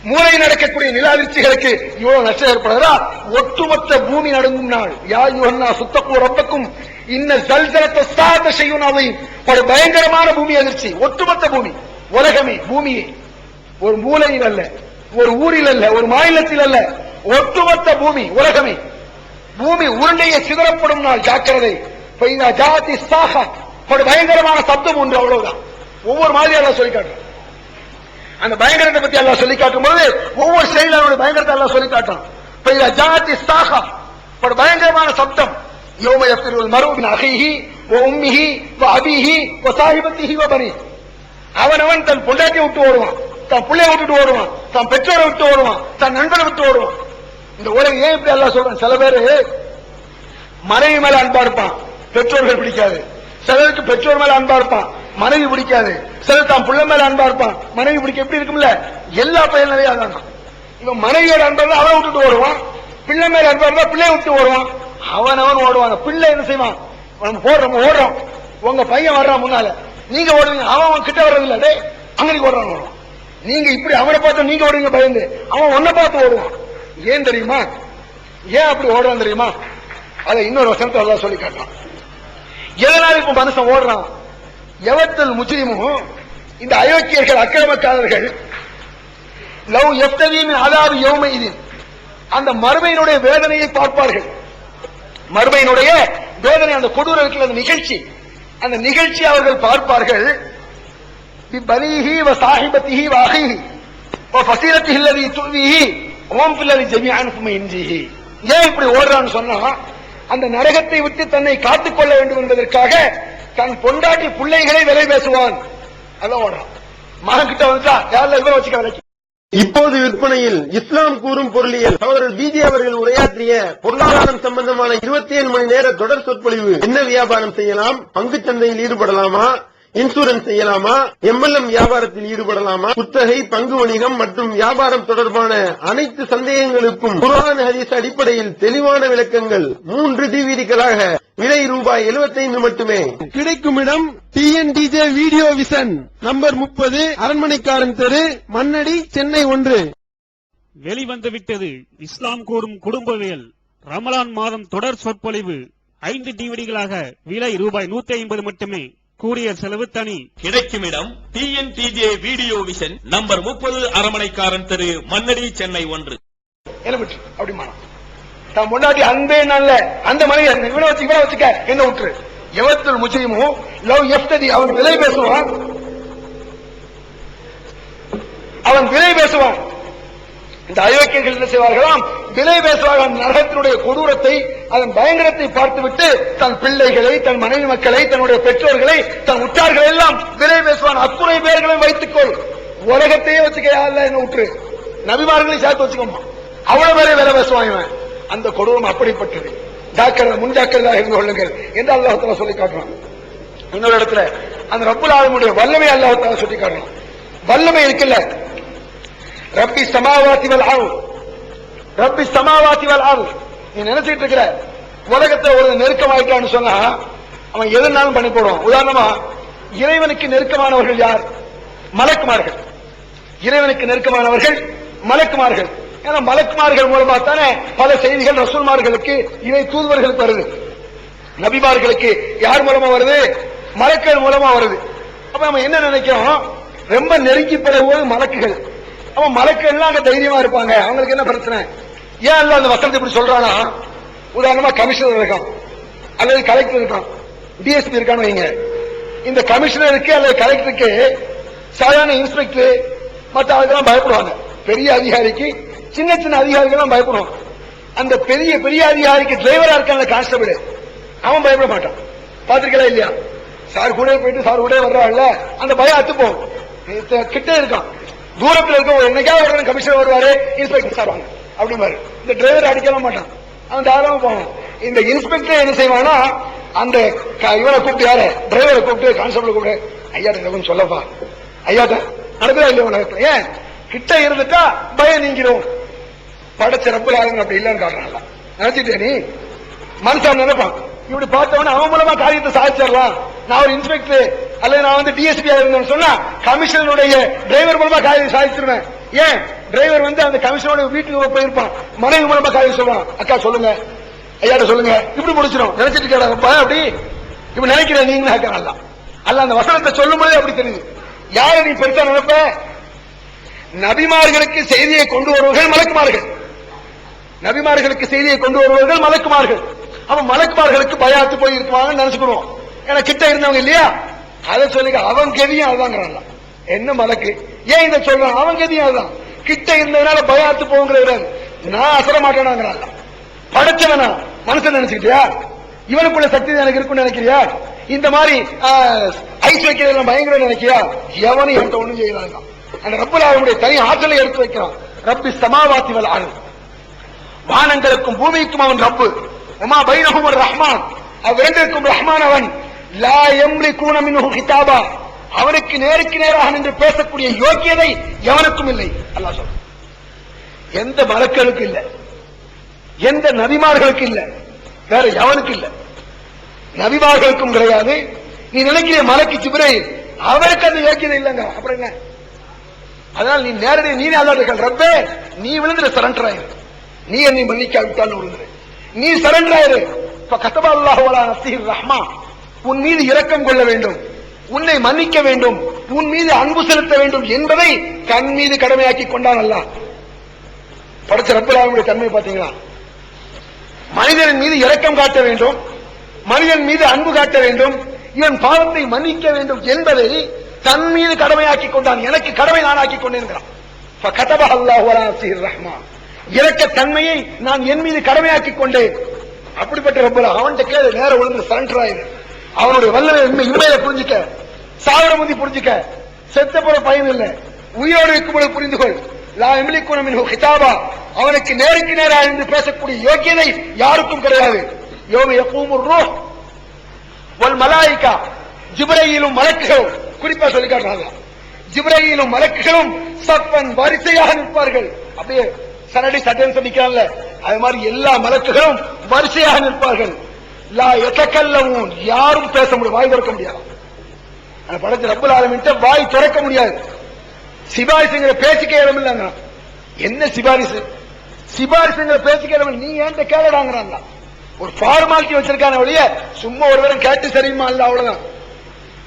மூலையில் நடக்கக்கூடிய நில அதிர்ச்சிகளுக்கு இவ்வளவு நஷ்டம் ஏற்படுகிறா? ஒட்டுமொத்த பூமி நடுங்கும் நாள். யா யுஹன்னா சுத்தக்கூ ரப்பக்கும் இன்ன ஜல்சலத்த ஸாஅத ஷைஉன் அஸீம், ஒரு பயங்கரமான பூமி அதிர்ச்சி. ஒட்டுமொத்த பூமி, உலகமே, பூமியே, ஒரு மூலையில் அல்ல, ஒரு ஊரில் அல்ல, ஒரு மாநிலத்தில் அல்ல, ஒட்டுமொத்த பூமி உலகமே, பூமி உருண்டையை சிதறப்படும் நாள், ஜாக்கிரதை. ஜாதி சாஹ, ஒரு பயங்கரமான சப்தம் ஒன்று, அவ்வளவுதான். ஒவ்வொரு மாதிரி எல்லாம் சொல்லி காட்டுறான். அந்த பயங்கரத்தை பத்தி எல்லாம் சொல்லி காட்டும் போது ஒவ்வொரு செயலும் பயங்கரத்தை எல்லாம் சொல்லி காட்டுறான். ஒரு பயங்கரமான சப்தம். யௌம யஃபிருல் மர்உ மின் அஹீஹி வ உம்மிஹி வ அபீஹி வ ஸாஹிபத்திஹி வ பனீஹி. அவனவன் தன் பொண்டாட்டியை விட்டு ஓடுவான், தன் பிள்ளைய விட்டுட்டு ஓடுவான், தன் பெற்றோரை விட்டு ஓடுவான், தன் நண்பரை விட்டு ஓடுவான். இந்த உலகம் ஏன் இப்படி எல்லாம் சொல்றேன்? சில பேரு மனைவி மேல அன்பா இருப்பான், பெற்றோர்கள் பிடிக்காது. சிலருக்கு பெற்றோர் மேல அன்பா இருப்பான், மனைவி பிடிக்காது. சிலர் தான் பிள்ளை மேல அன்பா இருப்பான், மனைவி பிடிக்க. எப்படி இருக்கும்ல, எல்லா பையன் நிறைய அதான். இவன் மனைவியோட அன்பா இருந்தா அவன் விட்டுட்டு ஓடுவான், பிள்ளை மேல அன்பா இருந்தா பிள்ளைய விட்டு ஓடுவான். அவன் ஓடுவான். பிள்ளை என்ன செய்வான்? நம்ம ஓடுறோம், உங்க பையன் வர்றான் முன்னால, நீங்க ஓடுவீங்க, அவன் கிட்ட வர்றது இல்ல, டே அங்க நீ ஓடுறான். நீங்க இப்படி அவனை பார்த்து நீங்க ஓடுவீங்க பயந்து, அவன் ஒன்ன பார்த்து ஓடுவான். ஏன் தெரியுமா? ஏன் அப்படி ஓடுறான் தெரியுமா? அதை இன்னொரு வசனத்தை அல்லாஹ் சொல்லி காட்டுறான். எதனால இப்ப மனுஷன் ஓடுறான்? எவத்தல் முஸ்லிமும், இந்த அயோக்கியர்கள் அக்கிரமக்காரர்கள், லவ் எஃப்தவீமின் அதாபி யௌமைதின், அந்த மறுமையினுடைய வேதனையை பார்ப்பார்கள். மறுமையினுடைய வேதனை, அந்த கொடூர இருக்கிற அந்த நிகழ்ச்சி, அந்த நிகழ்ச்சி அவர்கள் பார்ப்பார்கள். பனீஹி வ ஸாஹிபத்திஹி வ அஹீஹி வ ஃபஸீலத்திஹி அல்லதி துவிஹி வம் ஃபில்லதி ஜமீஅன் சும்ம இன்ஜிஹி. ஏன் இப்படி ஓடுறான்னு சொன்னா, அந்த நரகத்தை விட்டு தன்னை காத்துக் கொள்ள வேண்டும் என்பதற்காக தன் பொண்டாட்டி பிள்ளைகளை விலை பேசுவான். அதான் ஓடுறான். மகன் கிட்ட வந்துட்டா யாரில் இவன் வச்சுக்க விலைக்கு. இப்போது விற்பனையில் இஸ்லாம் கூறும் பொருளியல் சகோதரர் பிஜே அவர்கள் உரையாற்றிய பொருளாதாரம் சம்பந்தமான 27 மணி நேர தொடர் சொற்பொழிவு. என்ன வியாபாரம் செய்யலாம், பங்குச் சந்தையில் ஈடுபடலாமா, இன்சூரன்ஸ் செய்யலாமா, எம்எல்எம் வியாபாரத்தில் ஈடுபடலாமா, குத்தகை, பங்கு வணிகம் மற்றும் வியாபாரம் தொடர்பான அனைத்து சந்தேகங்களுக்கும் குர்ஆன் ஹதீஸ் அடிப்படையில் தெளிவான விளக்கங்கள் 3 டிவிடிகளாக விலை ரூபாய் 75 மட்டுமே. கிடைக்கும் இடம் டிஎன்டிஜே வீடியோ விஷன், நம்பர் 30, அரண்மனைக்காரன் தெரு, மண்ணடி, சென்னை 1. வெளிவந்துவிட்டது இஸ்லாம் கூறும் குடும்பவியல் ரமலான் மாதம் தொடர் சொற்பொழிவு 5 டிவிடிகளாக விலை ரூபாய் 150 மட்டுமே. கூரியர் செலவு தனி. கிடைக்கும் இடம் டிஎன்டிஜே வீடியோ விஷன், நம்பர் 30, அரண்மனைக்காரன் தெரு, மண்ணடி, சென்னை 1. அப்படி தான் முன்னாடி அன்பே நல்ல அந்த மனிதன் இவனை வச்சுக்க என்ன விட்டுரு. எவத்தில் முஸ்லிமும் லவ் எஃப்ததி, அவன் விலை பேசுவான், அவன் விலை பேசுவான். இந்த அயோக்கியர்கள் என்ன செய்வார்களாம்? விலை பேசுவார்கள். நரகத்தினுடைய கொடூரத்தை, அதன் பயங்கரத்தை பார்த்துவிட்டு தன் பிள்ளைகளை, தன் மனைவி மக்களை, தன்னுடைய பெற்றோர்களை, தன் உற்றார்களை எல்லாம் விலை பேசுவான். அத்துணை பேர்களை வைத்துக்கொள், உலகத்தையே வச்சுக்க என்ன விட்டுரு, நபிமார்களை சேர்த்து வச்சுக்கோமா, அவ்வளவு பேரை விலை பேசுவான் இவன். அந்த கொடூரம் அப்படிப்பட்டது. முன்ஜாக்கிரதாக இருந்து கொள்ளுங்கள் என்று அல்லாஹ் தஆலா சொல்லி காட்டுறான். இன்னொரு இடத்துல அந்த ரப்புல் ஆலமீனுடைய வல்லமை அல்லாஹ் தஆலா சொல்லி காட்டுறான். வல்லமை இருக்குல்ல, ரப்பி ஸமாவாதி வல் அர்த், ரப்பி ஸமாவாதி வல் அர்த். நீ நினைச்சிட்டு இருக்கிற உலகத்தை ஒரு நெருக்கமாயிட்டான்னு சொன்னா அவன் எதுனாலும் பண்ணி போடுவான். உதாரணமா, இறைவனுக்கு நெருக்கமானவர்கள் யார்? மலக்குமார்கள். இறைவனுக்கு நெருக்கமானவர்கள் மலக்குமார்கள். ஏன்னா மலக்குமார்கள் மூலமா தானே பல செய்திகள் ரசூல்மார்களுக்கு, இறை தூதுவர்களுக்கு வருது. நபிமார்களுக்கு யார் மூலமா வருது? மலக்குகள் மூலமா வருது. அப்ப நம்ம என்ன நினைக்கிறோம்? ரொம்ப நெருங்கி பெறுவது மலக்குகள். அவன் மலக்குகள் அங்க தைரியமா இருப்பாங்க, அவங்களுக்கு என்ன பிரச்சனை? ஏன் அல்ல அந்த வசனத்தை இப்படி சொல்றானா? உதாரணமா கமிஷனர் இருக்கான் அல்லது கலெக்டர் இருக்கான், டிஎஸ்பி இருக்கான்னு வைங்க. இந்த கமிஷனருக்கு அல்லது கலெக்டருக்கு சாதாரண இன்ஸ்பெக்டர் மற்ற ஆளுக்கெல்லாம் பயப்படுவாங்க. பெரிய அதிகாரிக்கு சின்ன சின்ன அதிகாரிகள் பயப்படுவான். அந்த பெரிய பெரிய அதிகாரிக்கு டிரைவரா இருக்கான கான்ஸ்டபிள், அவன் பயப்பட மாட்டான். பாத்திருக்கா இல்லையா? சார் கூட போயிட்டு சார் கூட வர்றாள், அந்த பயம் அத்துப்போம். கிட்ட இருக்கான், தூரத்தில் இருக்க என்னைக்காவது ஒரு கமிஷனர் வருவாரு, இன்ஸ்பெக்டர் சார் வாங்க அப்படிமாரு. இந்த டிரைவர் அடிக்கலாம் மாட்டான், அவன் தாராளமா போவான். இந்த இன்ஸ்பெக்டர் என்ன செய்வானா, அந்த இவனை கூப்பிட்டு, யார டிரைவரை கூப்பிட்டு, கான்ஸ்டபிள் கூப்பிட்டு, ஐயா கொஞ்சம் சொல்லப்பா, ஐயாட்ட நடக்குதா இல்லையா உலகத்துல? ஏன் கிட்ட இருந்துட்டா பயம் நீங்கிடும். படைச்ச ரப்பல் ஆளுங்க அப்படி இல்லன்னு காட்டுறாங்க. நினைச்சிட்டே நீ மனுஷன் நினைப்பான், இப்படி பார்த்தவன அவன் மூலமா காரியத்தை சாதிச்சிடலாம். நான் ஒரு இன்ஸ்பெக்டர் அல்லது நான் வந்து டிஎஸ்பியா இருந்தேன்னு சொன்னா கமிஷனருடைய டிரைவர் மூலமா காரியத்தை சாதிச்சிருவேன். ஏன் டிரைவர் வந்து அந்த கமிஷனோட வீட்டுக்கு போயிருப்பான், மனைவி மூலமா காரியம் சொல்லுவான், அக்கா சொல்லுங்க, ஐயாட்ட சொல்லுங்க, இப்படி முடிச்சிடும். நினைச்சிட்டு கேட்க அப்படி இப்படி நினைக்கிறேன் நீங்க அல்ல அந்த வசனத்தை சொல்லும் போதே அப்படி தெரியுது. யாரை நீ பெருசா நினைப்ப? நபிமார்களுக்கு செய்தியை கொண்டு வருவர்கள் மலக்குமார்கள். நபிமார்களுக்கு செய்தியை கொண்டு வருவர்கள் மலக்குமார்கள். அவன் மலக்குமார்களுக்கு பயாத்து போய் இருக்குவாங்க நினைச்சுக்கிறோம். ஏன்னா கிட்ட இருந்தவங்க இல்லையா, அதை சொல்லி அவன் கெதியும் அதுதான். என்ன மலக்கு ஏன் இதை சொல்றான்? அவன் கெதியும் அதுதான். கிட்ட இருந்ததுனால பயாத்து போங்கிறது. நான் அசர மாட்டேனாங்கிறான். படைச்சவனா மனுஷன் நினைச்சுக்கிட்டியா? இவனுக்குள்ள சக்தி எனக்கு இருக்குன்னு நினைக்கிறியா? இந்த மாதிரி ஐஸ் வைக்கிறதெல்லாம் பயங்கர நினைக்கியா? எவனும் என்கிட்ட ஒண்ணும் செய்யறாங்க. அந்த ரப்புல் ஆலமீனுடைய தனி ஆற்றலை எடுத்து வைக்கிறான். ரப்பி ஸமாவாத்தி வல் அர்த், வானங்களுக்கும் பூமிக்கும் அவன் ரப்பு. உமா பைனஹும் ரஹ்மான், அவ்விரண்டிற்கும் ரஹ்மான் அவன். லா யம்லிகூன மின்ஹு கிதாபா, அவனுக்கு நேருக்கு நேராக நின்று பேசக்கூடிய யோக்கியதை எவனுக்கும் இல்லை. அல்லாஹ் சொல்றான். எந்த மலக்களுக்கு இல்ல, எந்த நபிமார்களுக்கு இல்ல, வேற எவனுக்கு இல்ல. நபிமார்களுக்கும் கிடையாது. நீ நினைக்கிற மலக்கு ஜிப்ரீல், அவருக்கு அந்த யோக்கியதை இல்லங்க. அப்புறம் என்ன? அதனால் நீ நேரடியாக நீனே அல்லாஹ்ட்ட கேள், ரப்பே நீ விழுந்துரு, சரண்டர் ஆயிரு. நீ என்னை மன்னிக்காவிட்டால் விழுந்துரு, நீ சரண்டர் ஆயிரு. கதப அல்லாஹு அலா நஃப்ஸிஹி ரஹ்மா, உன் மீது இரக்கம் கொள்ள வேண்டும், உன்னை மன்னிக்க வேண்டும், உன் மீது அன்பு செலுத்த வேண்டும் என்பதை தன் மீது கடமையாக்கி கொண்டான் அல்லாஹ். படைச்ச ரப்பல் ஆலமீனுடைய தன்மை பாத்தீங்களா? மனிதனின் மீது இரக்கம் காட்ட வேண்டும், மனிதன் மீது அன்பு காட்ட வேண்டும், இவன் பாவத்தை மன்னிக்க வேண்டும் என்பதை தன் மீது கடமையாக்கி கொண்டான். எனக்கு கடமை நான் ஆக்கி கொண்டேன். கதப அல்லாஹு அலா நஃப்ஸிஹி ரஹ்மா, இரக்க தன்மையை நான் என் மீது கடமையாக்கி கொண்டேன். அப்படிப்பட்ட ரப்பல் அவன்கிட்ட கேளு, நேர விழுந்து சரண்டர் ஆயிரு. அவனுடைய வல்லமை இம்மையில புரிஞ்சுக்க, சாவர முந்தி புரிஞ்சுக்க, செத்த போற பயன் இல்ல, உயிரோடு இருக்கும்போது புரிந்து கொள். லா யம்லிகூன மின்ஹு கிதாபா, அவனுக்கு நேருக்கு நேராக இருந்து பேசக்கூடிய யோக்கியதை யாருக்கும் கிடையாது. யௌம யகூமுர் ரூஹ் வல் மலாயிகா, ஜிப்ரீலும் மலக்குகளும், குறிப்பா சொல்லி காட்டுறாங்க, ஜிப்ரீலும் மலக்குகளும் சஃபன் வரிசையாக நிற்பார்கள். அப்படியே சனடி சட்டன் நிக்கிறான்ல, அது மாதிரி எல்லா மலக்குகளும் வரிசையாக நிற்பார்கள். லா யதகல்லமூன், யாரும் பேச முடியாது, வாய் திறக்க முடியாது. அந்த படைச்ச ரப்பல் ஆலமீன்ட்ட வாய் திறக்க முடியாது. சிபாரிசுங்கிற பேச்சுக்கே இடம் இல்லைங்க. என்ன சிபாரிசு? சிபாரிசுங்கிற பேச்சுக்கே இடம். நீ ஏன்ட்ட கேளடாங்கிறாங்க. ஒரு ஃபார்மாலிட்டி வச்சிருக்கான ஒழிய சும்மா ஒரு தரம் கேட்டு சரியுமா இல்ல, அவ்வளவுதான்.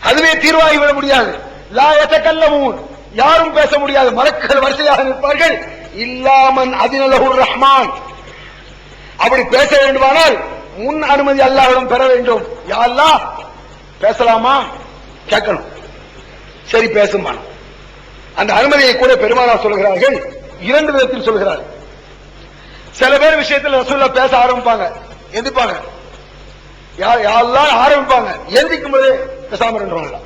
அதுவே தீர்வாகி விட முடியாது. லா யதகல்லமூன், யாரும் பேச முடியாது. மலக்குகள் வரிசையாக நிற்பார்கள். இல்லாமன் அதினலஹுர் ரஹ்மான், அப்படி பேச வேண்டுமானால் முன் அனுமதி அல்லாஹ்விடம் பெற வேண்டும். யா அல்லாஹ் பேசலாமா? கேட்கணும். சரி பேசுமா. அந்த அனுமதியை கூட பெருமானார் சொல்கிறார்கள். இரண்டு விதத்தில் சொல்கிறார்கள். சில பேர் விஷயத்தில் ரசூலுல்லாஹ் பேச ஆரம்பிப்பாங்க, எந்திப்பாங்க. யா அல்லாஹ் ஆரம்பிப்பாங்க, எந்திக்கும் போது பேசாம இருந்துருவாங்க.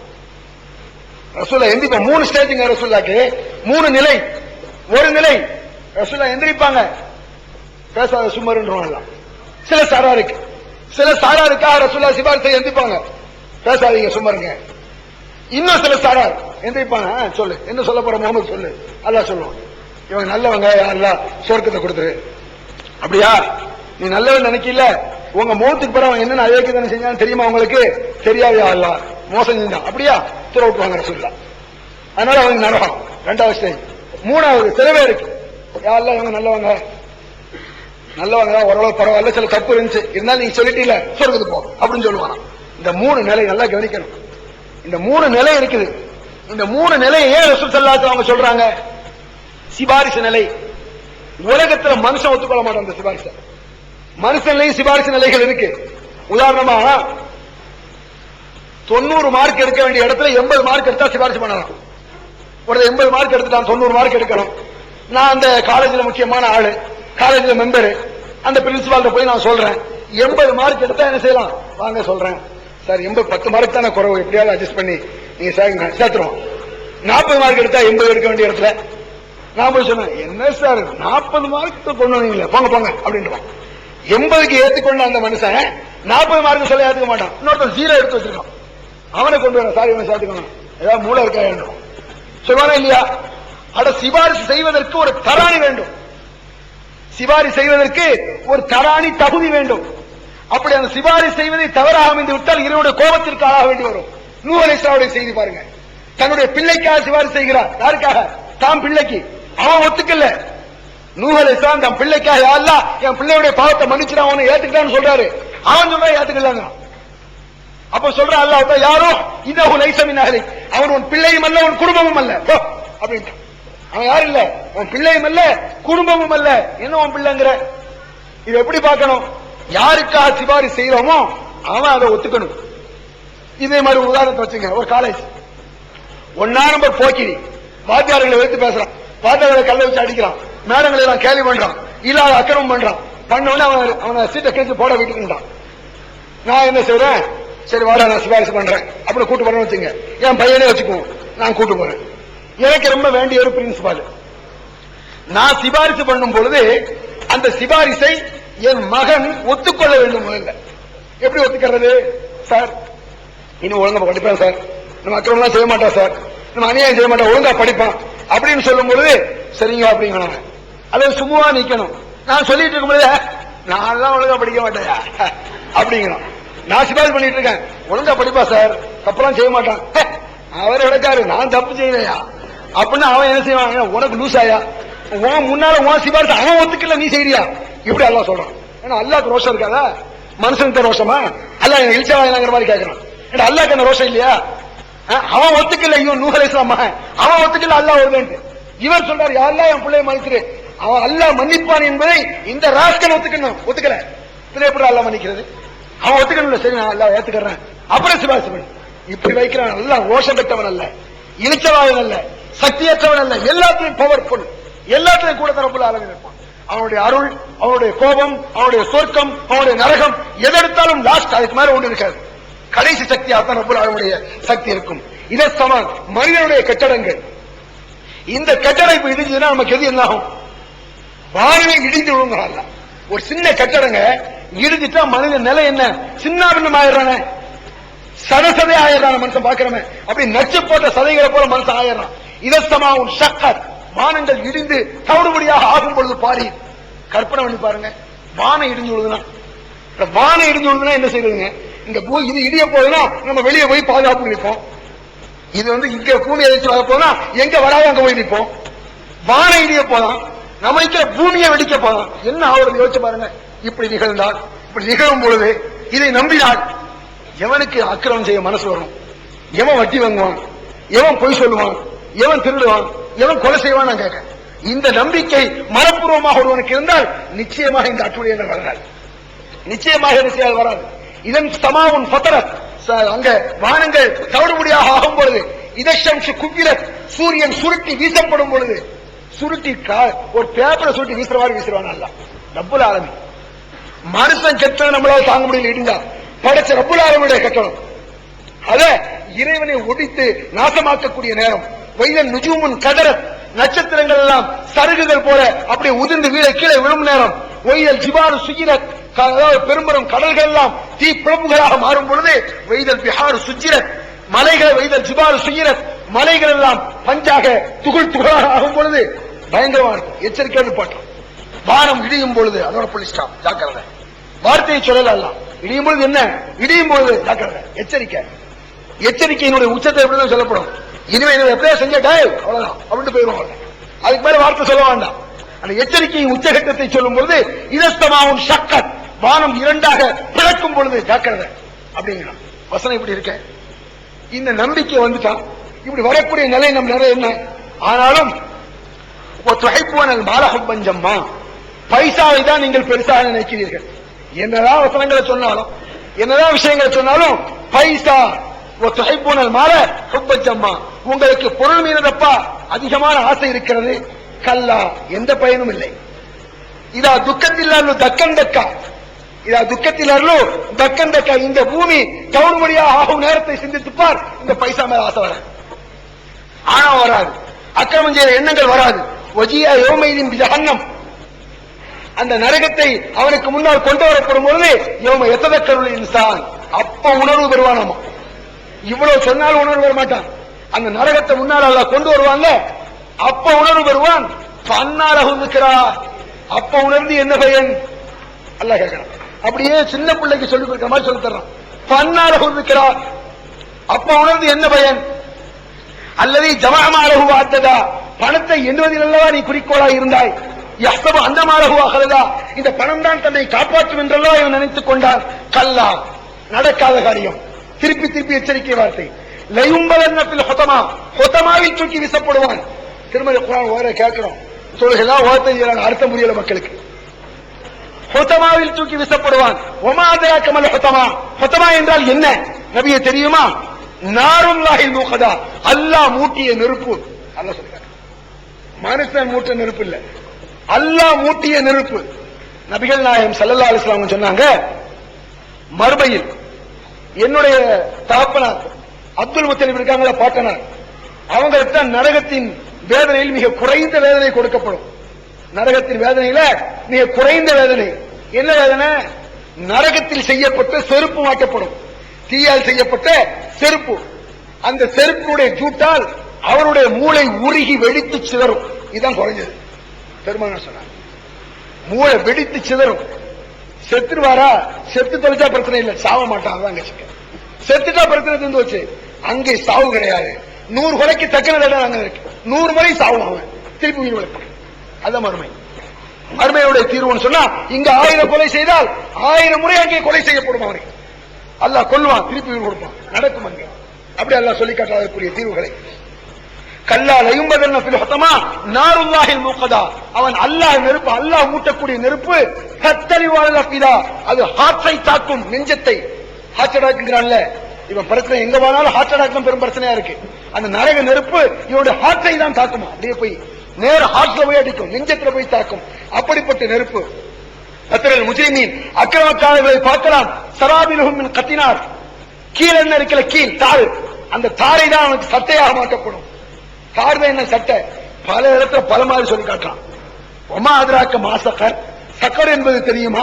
ரசூலுல்லாஹ் எந்திப்பா. 3 ஸ்டேஜுங்க ரசூலுல்லாஹ்க்கு, 3 நிலை. ஒரு நிலை ரசூலுல்லாஹ் எந்திரிப்பாங்க, பேசாத சும்மா இருந்துருவாங்க. சில சாராருக்காக ரசூலுல்லாஹ் சிபாரிசை எந்திப்பாங்க, பேசாதீங்க சும்மா இருங்க. இன்னும் சில சாரார் எந்திரிப்பாங்க, சொல்லு என்ன சொல்ல போற முகமது சொல்லு, அல்லாஹ் சொல்லுவான், இவங்க நல்லவங்க, அல்லாஹ் சொர்க்கத்தை கொடுத்துரு. அப்படியா? நீ நல்லவன் நினைக்கல, உங்க முகத்துக்கு பிறகு என்னென்ன அயோக்கியத்தனம் செஞ்சான்னு தெரியுமா உங்களுக்கு? தெரியாது. அல்லாஹ் மோசம் செஞ்சான். அப்படியா? துற விட்டுவாங்க ரசூலுல்லாஹ். அதனால அவங்க நரகம். 2வது ஸ்டேஜ். 3வது சில பேருக்கு, அல்லாஹ் இவங்க நல்லவங்க, ஓரளவு பரவாயில்ல, சில தப்பு இருந்துச்சு, இருந்தாலும் நீங்க சொல்லிட்டீல சொர்க்கத்துக்கு போ அப்படின்னு சொல்லுவாங்க. இந்த 3 நிலை நல்லா கவனிக்கணும். இந்த 3 நிலை இருக்குது. இந்த 3 நிலையை ஏன் ரசூல் ஸல்லல்லாஹு அலைஹி வஸல்லம் சொல்றாங்க? சிபாரிசு நிலை. உலகத்துல மனுஷன் ஒத்துக்கொள்ள மாட்டான் அந்த சிபாரிசு. மனுஷன்லயும் சிபாரிசு நிலைகள் இருக்கு. உதாரணமா 90 மார்க் எடுக்க வேண்டிய இடத்துல 80 மார்க் எடுத்தா சிபாரிசு பண்ணலாம். ஒரு 80 மார்க் எடுத்துட்டான், 90 மார்க் எடுக்கணும். நான் அந்த காலேஜ்ல முக்கியமான ஆளு, காலேஜ்ல மெம்பரு, அந்த பிரின்சிபால்ட்ட போய் நான் சொல்றேன் 80 மார்க் எடுத்தா என்ன செய்யலாம்? வாங்க சொல்றேன் சார், 10 மார்க் தானே குறவு, எப்படியாவது அட்ஜஸ்ட் பண்ணி நீங்க சேர்த்துருவோம். 40 மார்க் எடுத்தா 80 எடுக்க வேண்டிய இடத்துல நான் போய் சொன்னேன், என்ன சார் 40 மார்க் கொண்டு வந்தீங்களே, போங்க போங்க அப்படின்ட்டு. 80க்கு ஏத்துக்கொண்ட அந்த மனுஷன் 40 மார்க் சொல்ல ஏத்துக்க மாட்டான். இன்னொருத்தர் 0 எடுத்து வச்சிருக்கான், அவனை கொண்டு வர சார், இவனை சேர்த்துக்கணும், ஏதாவது மூளை இருக்கா வேண்டும் சொல்லுவானா இல்லையா? அட சிபாரிசு செய்வதற்கு ஒரு தராணி வேண்டும், சிபாரிசு செய்வதற்கு ஒரு தராணி தகுதி வேண்டும். அப்படி அந்த சிபாரிசு செய்வதை தவறாக அமைந்து விட்டால் இறைவனுடைய கோபத்திற்கு ஆளாக வேண்டி வரும். நூஹ் அலைஹிஸ்ஸலாமுடைய செய்தி பாருங்க. தன்னுடைய பிள்ளைக்காக சிபாரிசு செய்கிறார். யாருக்காக? தாம் பிள்ளைக்கு. அவன் ஒத்துக்கல. நூஹ் அலைஹிஸ்ஸலாம் தம் பிள்ளைக்காக, யா அல்லாஹ் என் பிள்ளையுடைய பாவத்தை மன்னிச்சுடா, அவனை ஏத்துக்கிட்டான்னு சொல்றாரு. அவன் சொல்றா ஏத்துக்கலாங்க. அப்ப சொல்ற அல்லாஹ், யாரோ இன்னஹு லைஸ மின் அஹ்லி, அவன் உன் பிள்ளையும் அல்ல, உன் குடும்பமும் அல்ல அப்படின்ட்டு. அவன் யாரும் இல்ல, உன் பிள்ளையும் அல்ல, குடும்பமும் அல்ல, என்ன உன் பிள்ளைங்கிற? இது எப்படி பார்க்கணும்? யாருக்காக சிபாரிசு செய்யறோமோ அவன் அதை ஒத்துக்கணும். இதே மாதிரி உதாரணத்தை வச்சுங்க. ஒரு காலேஜ் 1ஆம் நம்பர் போக்கிரி வாத்தியார்களை வைத்து பேசுறான், வாத்தியார்களை கல்லை வச்சு அடிக்கிறான், மேடங்களை எல்லாம் கேள்வி பண்றான், இல்லாத அக்கிரமம் பண்றான். பண்ணவன அவனை சீட்டை கிழிச்சு போட வீட்டுக்குன்றான். நான் என்ன செய்யறேன், சரி வாடா நான் சிபாரிசு பண்றேன் அப்படின்னு கூட்டு போறேன்னு வச்சுங்க, என் பையனே வச்சுக்குவோம், நான் கூட்டு போறேன். எனக்கு ரொம்ப வேண்டிய ஒரு பிரின்சிபால். நான் சிபாரிசு பண்ணும் பொழுது அந்த சிபாரிசை என் மகன் ஒத்துக்கொள்ள வேண்டும். முதல்ல எப்படி ஒத்துக்கிறது? சார் இன்னும் ஒழுங்கா படிப்பான் சார், நம்ம அக்கிரமம் செய்ய மாட்டான் சார், நம்ம அநியாயம் செய்ய மாட்டோம், ஒழுங்கா படிப்பான் அப்படின்னு சொல்லும் பொழுது சரிங்க அப்படிங்கிறாங்க. அதை சும்மா நிக்கணும். நான் சொல்லிட்டு இருக்கும் பொழுது நான் எல்லாம் ஒழுங்கா படிக்க மாட்டேன் அப்படிங்கிறான். நான் சிபாரிசு பண்ணிட்டு இருக்கேன், ஒழுங்கா படிப்பா சார், தப்பெல்லாம் செய்ய மாட்டான். அவர் எடுக்காரு, நான் தப்பு செய்யலையா அப்படின்னு அவன் என்ன செய்வாங்க, உனக்கு லூஸ் ஆயா, உன் முன்னால உன் சிபாரிசு அவன் ஒத்துக்கல, நீ செய்யறியா, இப்படி அல்லா சொல்றான். ஏன்னா அல்லாக்கு ரோஷம் இருக்காதா? மனுஷனுக்கு ரோஷமா? அல்லா இழிச்சா வாங்கினாங்கிற மாதிரி கேட்கறான். ஏன்னா அல்லாக்கு என்ன ரோஷம் இல்லையா? அவன் ஒத்துக்கல, இவன் நூஹ் அலைஹிஸ்ஸலாம் மகன், அவன் ஒத்துக்கல அல்லா வருவேன். இவர் சொல்றாரு யாரெல்லாம் என் பிள்ளைய மன்னிச்சிரு, அவன் அல்லாஹ் மன்னிப்பான் என்பதை இந்த ராஸ்கல் ஒத்துக்கணும். ஒத்துக்கல, எப்படி அல்லாஹ் மன்னிக்கிறது? அவன் ஒத்துக்கணும். சரி நான் அல்லாஹ் ஏத்துக்கிறேன், அப்புறம் சிபாரிசு பண்ணு. இப்படி வைக்கிறான். அல்லாஹ் ரோஷம் பெற்றவன் அல்ல, இழிச்சவாயன் அல்ல, சக்தியற்றவன் அல்ல, எல்லாத்தையும் பவர்ஃபுல், எல்லாத்தையும் கூட ரப்புல் ஆலமீன் இருப்பான். அவனுடைய அருள், அவனுடைய கோபம், அவனுடைய சொர்க்கம், அவனுடைய நரகம் எதெடுத்தாலும் லாஸ்ட் அதுக்கு மேல ஒன்று இருக்காது. கடைசி சக்தியாக தான் ரப்புல் ஆலமீனுடைய சக்தி இருக்கும். இதே சமம் மனிதனுடைய கட்டடங்கள். இந்த கட்டடம் இப்ப இடிஞ்சதுன்னா நமக்கு எது என்ன ஆகும்? வானமே இடிந்து விழுங்குறாங்க. ஒரு சின்ன கட்டடங்க இடிஞ்சிட்டா மனித நிலை என்ன? சின்ன பின்னம் ஆயிடுறானே, சதசதை ஆயிடுறான் மனுஷன் பாக்குறவன். அப்படி நச்சு போட்ட சதைகளை போல மனுஷன் ஆயிடுறான். இதசமாவும் சக்கர், வானங்கள் இடிந்து தவிடுபடியாக ஆகும் பொழுது பாரி. கற்பனை பண்ணி பாருங்க, வானம் இடிஞ்சு விழுதுனா, வானம் இடிஞ்சு விழுதுனா என்ன செய்யறதுங்க? இங்க இது இடிய போதுன்னா நம்ம வெளியே போய் பாதுகாப்பு நிற்போம். இது இங்க பூமி எதிர்த்து வர போனா எங்க வராது அங்க போய் நிற்போம். வானம் இடிய போதான், நம்ம இருக்கிற பூமியை வெடிக்க போதான், என்ன ஆகுறது யோசிச்சு பாருங்க. இப்படி நிகழ்ந்தால், இப்படி நிகழும் பொழுது இதை நம்பினால் எவனுக்கு அக்கிரமம் செய்ய மனசு வரும்? எவன் வட்டி வாங்குவான்? எவன் பொய் சொல்லுவான்? எவன் திருடுவான்? எவன் கொலை செய்வான்? நான் கேட்க, இந்த நம்பிக்கை மனப்பூர்வமாக ஒருவனுக்கு இருந்தால் நிச்சயமாக இந்த அட்டுழியங்கள் வராது, நிச்சயமாக வராது. இதன் சமாவுன் ஃபதரத், அங்க வானங்கள் தவிடுபடியாக ஆகும் பொழுது, இதஷம்சு குபிரத், சூரியன் சுருட்டி வீசப்படும் பொழுது, சுருட்டி ஒரு பேப்பரை சுருட்டி வீசுற மாதிரி வீசுறான் அல்ல ரப்புல் ஆலமீன். மனுஷன் கெட்டது நம்மளால தாங்க முடியல, இடிஞ்சா படைச்ச ரப்புல் ஆலமீனுடைய கட்டணம். அத இறைவனை ஒடித்து நாசமாக்கக்கூடிய நேரம். வைதன் நுஜூமுன் கதரத், நட்சத்திரங்கள் எல்லாம் சருகுகள் போல அப்படியே உதிர்ந்து வீழ கீழே விழும் நேரம். வைதல் ஜிபாலு சுஜிரத், பெரும்பெரும் கடல்கள் எல்லாம் தீ பிளம்புகளாக மாறும் பொழுது, வைதல் பிஹாரு சுஜிரத், மலைகள் வைதல் ஜிபாலு சுஜிரத், மலைகள் எல்லாம் பஞ்சாக துகள் துகளாக ஆகும் பொழுது பயங்கரமா இருக்கும். எச்சரிக்கை பாட்டம். வானம் இடியும் பொழுது அதோட புலிஸ்டா ஜாக்கிரதை. வார்த்தையை சொல்லலாம். இடியும் பொழுது என்ன? இடியும் பொழுது ஜாக்கிரதை, எச்சரிக்கை. எச்சரிக்கையினுடைய உச்சத்தை எப்படிதான் சொல்லப்படும். இனிமே எப்படியா செஞ்சா அவ்வளவுதான் அப்படின்னு போயிருவாங்க. அதுக்கு மேல வார்த்தை சொல்ல வேண்டாம். அந்த எச்சரிக்கையின் உச்சகட்டத்தை சொல்லும் பொழுது இதஸ்தமாவும் சக்கத், வானம் இரண்டாக பிளக்கும் பொழுது ஜாக்கிரதை அப்படிங்கிறான். வசனம் இப்படி இருக்க, இந்த நம்பிக்கை வந்துட்டான். இப்படி வரக்கூடிய நிலை நம் நிறைய என்ன ஆனாலும் மாலஹப்பஞ்சம்மா, பைசாவை தான் நீங்கள் பெருசாக நினைக்கிறீர்கள். என்னதான் வசனங்களை சொன்னாலும், என்னதான் விஷயங்களை சொன்னாலும், பைசா மால ஹுப்பஞ்சம்மா, உங்களுக்கு பொருள் மீனதப்பா அதிகமான ஆசை இருக்கிறது. கல்லா, எந்த பயனும் இல்லை. இதா துக்கத்தில் தக்கந்தக்கா, இதா துக்கத்தில் தக்கந்தக்கா, இந்த பூமி தவறுபடியாக ஆகும் நேரத்தை சிந்தித்துப்பார். இந்த பைசா மேல ஆசை வராது, ஆனா வராது, அக்கிரமம் செய்ய எண்ணங்கள் வராது. வஜியா யோமையின் ஜஹன்னம், அந்த நரகத்தை அவனுக்கு முன்னால் கொண்டு வரப்படும் பொழுது யோம எத்ததக்கருள் இன்சான், அப்ப உணர்வு பெறுவானாமா. இவ்வளவு சொன்னாலும் உணர்வு வர மாட்டான். அந்த நரகத்தை முன்னால் அல்லாஹ் கொண்டு வருவாங்க, அப்ப உணர்வு பெறுவான். பன்னாலகுக்கிறா, அப்ப உணர்ந்து என்ன பயன் அல்லாஹ் கேட்கறான். அப்படியே சின்ன பிள்ளைக்கு சொல்லி கொடுக்கிற மாதிரி சொல்லி தர்றான். பன்னாலகுக்கிறா, அப்ப உணர்ந்து என்ன பயன்? அல்லது ஜமாமாலகு வாத்ததா, பணத்தை எண்ணுவதில் அல்லவா நீ குறிக்கோளாக இருந்தாய். யஹ்சபு அன்னமாலகு அஹலதா, இந்த பணம் தான் தன்னை காப்பாற்றும் என்றல்லவா இவன் நினைத்துக் கொண்டான். கல்லா, நடக்காத காரியம். திருப்பி திருப்பி எச்சரிக்கை வார்த்தை. லயும்பலன்னபில் ஹுதமா, ஹுதமாவில் தூக்கி வீசப்படுவான். திருமதி குர்ஆன் ஓர கேட்கிறோம், சொல்லுகிறா ஓத்தை அர்த்தம் புரியல மக்களுக்கு. ஹுதமாவில் தூக்கி வீசப்படுவான். ஒமா அத்ராகமல் ஹுதமா, ஹுதமா என்றால் என்ன நபியே தெரியுமா? நாருல்லாஹில் மூகதா, அல்லாஹ் மூட்டிய நெருப்பு. அல்லாஹ் சொல்றார், மனுஷன் மூட்ட நெருப்பு இல்ல, அல்லாஹ் மூட்டிய நெருப்பு. நபிகள் நாயகம் ஸல்லல்லாஹு அலைஹி வஸல்லம் சொன்னாங்க, மறுமையில் என்னுடைய தகப்பனார் அப்துல் முத்தலிப் இருக்காங்களா பாட்டனார், அவங்களுக்கு தான் நரகத்தின் வேதனையில் மிக குறைந்த வேதனை கொடுக்கப்படும். நரகத்தின் வேதனையில மிக குறைந்த வேதனை என்ன வேதனை? நரகத்தில் செய்யப்பட்ட செருப்பு மாட்டப்படும், தீயால் செய்யப்பட்ட செருப்பு. அந்த செருப்புடைய சூட்டால் அவருடைய மூளை உருகி வெடித்து சிதறும். இதுதான் குறைஞ்சது. பெருமானார் சொன்னார், மூளை வெடித்து சிதறும். செத்துருவாரா? செத்து தொலைச்சா பிரச்சனை இல்லை, சாவ மாட்டான். செத்துட்டா பிரச்சனை தந்து வச்சு அங்கே சாவு கிடையாது. 100 கொலைக்கு தக்கன அங்க இருக்கு. 100 முறை சாவும் அவன், திருப்பி உயிர் வளர்ப்பான். அதான் மறுமை. மறுமையுடைய தீர்வுன்னு சொன்னா, இங்க 1000 கொலை செய்தால் 1000 முறை அங்கே கொலை செய்யப்படும். அவனை அல்லாஹ் கொல்லுவான், திருப்பி உயிர் கொடுப்பான். நடக்கும் அங்கே. அப்படி அல்லாஹ் சொல்லி காட்டாதற்குரிய தீர்வுகளை. கல்லால் ஐம்பதன்ன பில் ஹத்தமா நாருல்லாஹில் மூக்கதா, அவன் அல்லாஹ் நெருப்பு, அல்லாஹ் மூட்டக்கூடிய நெருப்பு. கத்தறிவாள பிதா, அது ஹார்ட்டை தாக்கும், நெஞ்சத்தை. ஹார்ட் அட்டாக்ங்கிறான்ல இவன், பிரச்சனை எங்க போனாலும் ஹார்ட் அட்டாக் தான் பெரும் பிரச்சனையா இருக்கு. அந்த நரக நெருப்பு இவனுடைய ஹார்ட்டை தான் தாக்குமா, அப்படியே போய் நேர ஹார்ட்ல போய் அடிக்கும், நெஞ்சத்துல போய் தாக்கும். அப்படிப்பட்ட நெருப்பு. அத்தரல் முஜ்ரிமீன், அக்கிரமக்காரர்களை பார்க்கலாம். சராபிலுஹும் மின் கத்தினார், கீழே என்ன இருக்கல, கீழ் தாறு, அந்த தாரை தான் அவனுக்கு சட்டையாக மாற்றப்படும். தார் தான் என்ன சட்டை? பல இடத்துல பல மாதிரி சொல்லி காட்டுறான். ஒமா அதிராக்க மாசக்கர், சக்கர் என்பது தெரியுமா?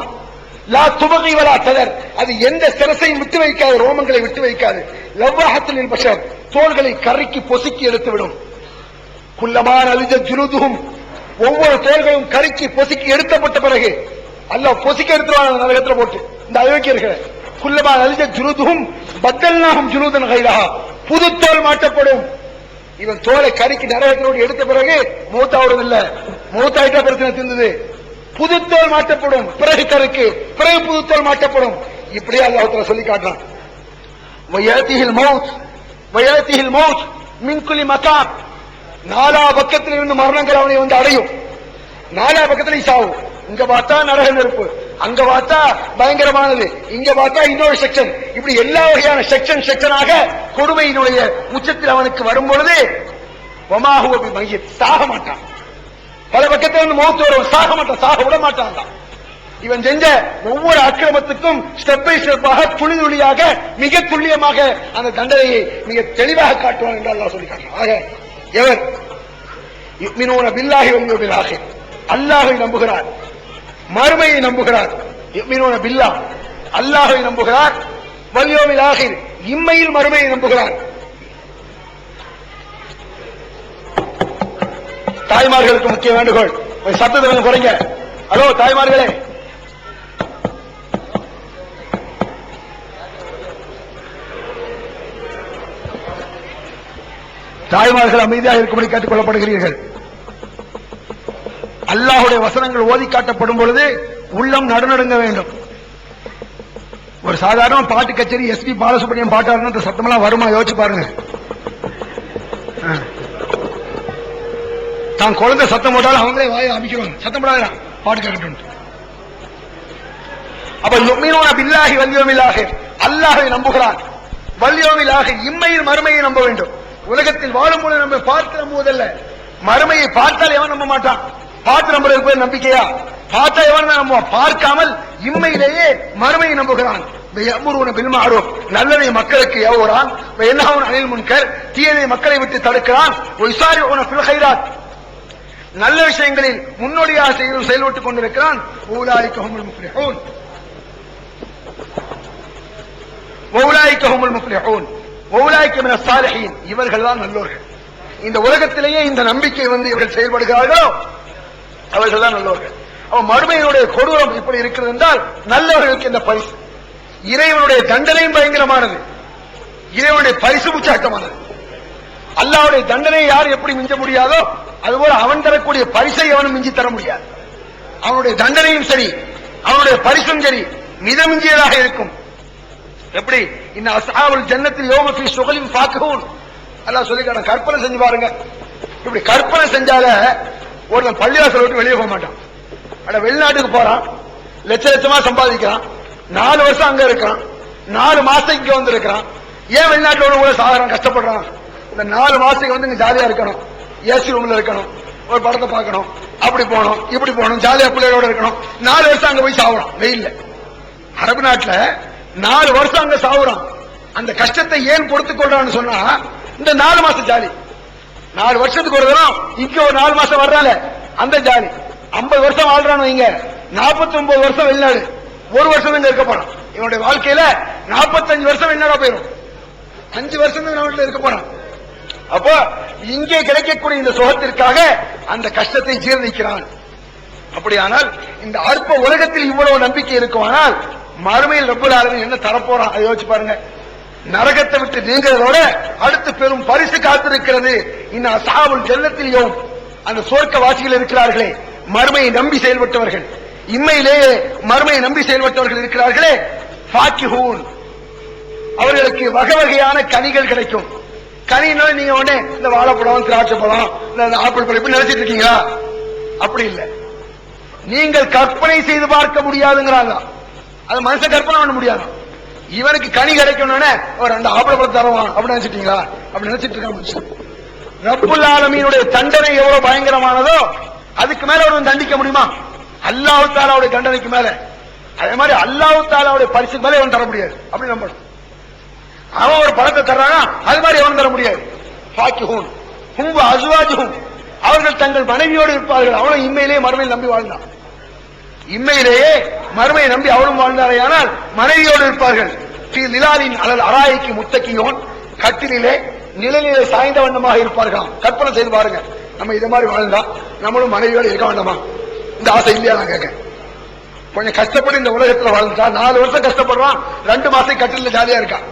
லா துபகை வலா ததர், அது எந்த சிரசையும் விட்டு வைக்காது, ரோமங்களை விட்டு வைக்காது. லவ்வாஹத்தில் பஷர், தோள்களை கரைக்கு பொசுக்கி எடுத்துவிடும். குல்லமான அலிஜ ஜுலுதுஹும், ஒவ்வொரு தோள்களும் கரைக்கு பொசுக்கி எடுத்தப்பட்ட பிறகு அல்லாஹ் பொசுக்கி எடுத்துருவாங்க நரகத்துல போட்டு. இந்த அயோக்கியர்கள் குல்லமான அலிஜ ஜுலுதுஹும் பத்தல்னாஹும் ஜுலுதன் கைரஹா, புது தோல் மாட்டப்படும். இவன் தோலை கறிக்கு நரகத்தினோடு எடுத்த பிறகு மூத்தாவுடன் இல்ல, மூத்தாயிட்டா பிரச்சனை தீர்ந்தது. புதுத்தோல் மாட்டப்படும், பிறகு கருக்கு, பிறகு புதுத்தோல் மாட்டப்படும். இப்படியே அல்லாஹ் சொல்லி காட்டுறான். வயத்திஹில் மௌத், வயத்திஹில் மௌத் மின் குல்லி மகான், நாலா பக்கத்தில் இருந்து மரணங்கள் அவனை வந்து அடையும். நாலா பக்கத்திலையும் சாவு. இங்க பார்த்தா நரக நெருப்பு, அங்க பார்த்தா பயங்கரமானது, இங்க பார்த்தா இன்னொரு செக்ஷன். இப்படி எல்லா வகையான செக்ஷனாக கொடுமையினுடைய உச்சத்தில் அவனுக்கு வரும் பொழுது வமாஹுவபி மையத், சாக மாட்டான். பல பக்கத்தில் இருந்து மௌத் வரும், சாக மாட்டான், சாக விட மாட்டான். இவன் செஞ்ச ஒவ்வொரு அக்கிரமத்துக்கும் ஸ்டெப் பை ஸ்டெப்பாக, துளி துளியாக, மிக துல்லியமாக அந்த தண்டனையை மிக தெளிவாக காட்டுவான் என்று அல்லாஹ் சொல்லி காட்டுறான். ஆக எவர் யுமினூன பில்லாஹி வல் யௌமில் ஆகிர், அல்லாஹ்வை நம்புகிறார், மறுமையை நம்புகிறார். யுமினூன பில்லாஹ், அல்லாஹ்வை நம்புகிறார். வல் யௌமில் ஆகிர், இம்மையில் மறுமையை நம்புகிறார். தாய்மார்களுக்கு முக்கிய வேண்டுகோள், சத்தத்தை குறைங்க. ஹலோ தாய்மார்களே, தாய்மார்கள் அமைதியாக இருக்கும்படி கேட்டுக் கொள்ளப்படுகிறீர்கள். அல்லாஹுடைய வசனங்கள் ஓதி காட்டப்படும் பொழுது உள்ளம் நடுநடுங்க வேண்டும். ஒரு சாதாரண பாட்டு கச்சேரி எஸ்பி பாலசுப்ரமணியம் பாட்டாருன்னு அந்த சத்தமெல்லாம் வருமா? யோசிச்சு பாருங்க. தான் குழந்தை சத்தம் போட்டாலும் அவங்களே வாயை அமைக்கிறாங்க, சத்தம் போடாத பாட்டு கேட்கட்டும். அப்ப யுமினூன பில்லாஹி வல் யௌமில் ஆகிர், அல்லாஹ்வை நம்புகிறான். வல் யௌமில் ஆகிர், இம்மையில் மறுமையை நம்ப வேண்டும். உலகத்தில் வாழும் பொழுது நம்ம பார்த்து நம்புவதல்ல, மறுமையை பார்த்தால் எவன் நம்ப மாட்டான்? பார்த்து நம்புறதுக்கு பேர் நம்பிக்கையா? பார்த்தா எவன் தான் நம்புவான்? பார்க்காமல் இம்மையிலேயே மறுமையை நம்புகிறான். நல்லதை மக்களுக்கு ஏவுகிறான், அனில் முன்கர், தீயதை மக்களை விட்டு தடுக்கிறான். நல்ல விஷயங்களில் முன்னோடியாக செயல்பட்டுக் கொண்டிருக்கிறான். இவர்கள் தான் நல்லோர்கள். இந்த உலகத்திலேயே இந்த நம்பிக்கை வந்து இவர்கள் செயல்படுகிறார்களோ அவர்கள் தான் நல்லவர்கள். அவன் மறுமையினுடைய கொடூரம் இப்படி இருக்கிறது என்றால் நல்லவர்களுக்கு இந்த பரிசு. இறைவனுடைய தண்டனையும் பயங்கரமானது, இறைவனுடைய பரிசு உச்சாட்டமானது. அல்லாஹ்வுடைய தண்டனையை யார் எப்படி மிஞ்ச முடியாதோ அதுபோல அவன் தரக்கூடிய பரிசை அவனும் மிஞ்சி தர முடியாது. அவனுடைய தண்டனையும் சரி, அவனுடைய பரிசும் சரி, மிதமிஞ்சியதாக இருக்கும். எப்படி இந்த அஸ்ஹாபுல் ஜன்னத்தில் யௌம ஃபீ ஷுகலின் ஃபாக்கிஹூன், அல்லாஹ் சொல்லிக்கான. கற்பனை செஞ்சு பாருங்க. இப்படி கற்பனை செஞ்சால ஒருத்தன் பள்ளிவாசல் விட்டு வெளியே போக மாட்டான். அட வெளிநாட்டுக்கு போறான், லட்ச லட்சமா சம்பாதிக்கிறான், 4 வருஷம் அங்க இருக்கான், 4 மாசத்துக்கு இங்க வந்து இருக்கிறான். ஏன் வெளிநாட்டோட கூட சாகுறான், கஷ்டப்படுறான்? இந்த 4 மாசத்துக்கு வந்து இங்க ஜாலியா இருக்கணும், ஏசி ரூம்ல இருக்கணும், ஒரு படத்தை பார்க்கணும், அப்படி போகணும், இப்படி போகணும், ஜாலியா பிள்ளைகளோட இருக்கணும். 4 வருஷம் அங்க போய் சாவுறோம் வெயில்ல. அரபு நாட்டுல 4 வருஷம் அங்க சாவுறோம். அந்த கஷ்டத்தை ஏன் பொறுத்துக் கொள்றான்னு சொன்னா இந்த 4 மாசம் ஜாலி. 4 வருஷத்துக்கு ஒரு தரம் இங்க ஒரு 4 மாசம் வர்றால அந்த ஜாலி. 50 வருஷம் வாழ்றான்னு வைங்க, 49 வருஷம் வெளிநாடு, 1 வருஷம் இங்க இருக்க போறான். இவனுடைய வாழ்க்கையில 45 வருஷம் வெளிநாடா போயிடும். 5 வருஷம் நாட்டில் இருக்க போறான். அப்போ இங்கே கிடைக்கக்கூடிய இந்த சுகத்திற்காக அந்த கஷ்டத்தை ஜீர்ணிக்கிறான். அப்படியானால் இந்த அற்ப உலகத்தில் இவ்வளவு நம்பிக்கை இருக்குமானால் மறுமையில் ரப்பல் ஆலமீன் என்ன தரப்போறான் அதை யோசிச்சு பாருங்க. நரகத்தை விட்டு நீங்கிறதோட அடுத்து பெரும் பரிசு காத்திருக்கிறது. இன்னும் அஸ்ஹாபுல் ஜன்னத்திலும் அந்த சொர்க்க வாசிகள் இருக்கிறார்களே, மறுமையை நம்பி செயல்பட்டவர்கள், இம்மையிலேயே மறுமையை நம்பி செயல்பட்டவர்கள் இருக்கிறார்களே, ஃபாக்கிஹூன், அவர்களுக்கு வகை வகையான கனிகள் கிடைக்கும். கனினால நீங்க உடனே இந்த வாழைப்பழம், திராட்சை பழம், இந்த ஆப்பிள் பழம் நினைச்சிட்டு இருக்கீங்களா? அப்படி இல்லை. நீங்கள் கற்பனை செய்து பார்க்க முடியாதுங்கிறாங்க. அது மனுஷன் கற்பனை பண்ண முடியாது. இவனுக்கு கனி கிடைக்கணும்னு ஒரு 2 ஆப்பிள் பழம் தருவான் அப்படின்னு நினைச்சிட்டீங்களா? அப்படி நினைச்சிட்டு இருக்க மனுஷன். ரப்புல் ஆலமீனுடைய தண்டனை எவ்வளவு பயங்கரமானதோ அதுக்கு மேல ஒரு தண்டிக்க முடியுமா? அல்லாஹ் தஆலாவுடைய தண்டனைக்கு மேல. அதே மாதிரி அல்லாஹ் தஆலாவுடைய பரிசு மேல இவன் தர முடியாது. அப்படி நம்பணும். அவன் ஒரு பழத்தை தர்றானா அது மாதிரி எவன் தர முடியாது. ஃபாக்கிஹூன் ஹும் அஸ்வாஜுஹும், அவர்கள் தங்கள் மனைவியோடு இருப்பார்கள். அவனும் இம்மையிலேயே மறுமையை நம்பி வாழ்ந்தான். இம்மையிலேயே மறுமையை நம்பி அவளும் வாழ்ந்தாரையானால் மனைவியோடு இருப்பார்கள். நிலாலின் அலல் அராய்க்கு முத்தக்கியோன், கட்டிலே நிழலிலே சாய்ந்த வண்ணமாக இருப்பார்களாம். கற்பனை செய்து பாருங்க, நம்ம இதை மாதிரி வாழ்ந்தா நம்மளும் மனைவியோடு இருக்க வேண்டாமா? இந்த ஆசை இல்லையா? நான் கேட்க கொஞ்சம் கஷ்டப்பட்டு இந்த உலகத்துல வாழ்ந்துட்டா 4 வருஷம் கஷ்டப்படுறான், 2 மாசம் கட்டில ஜாலியா இருக்கான்.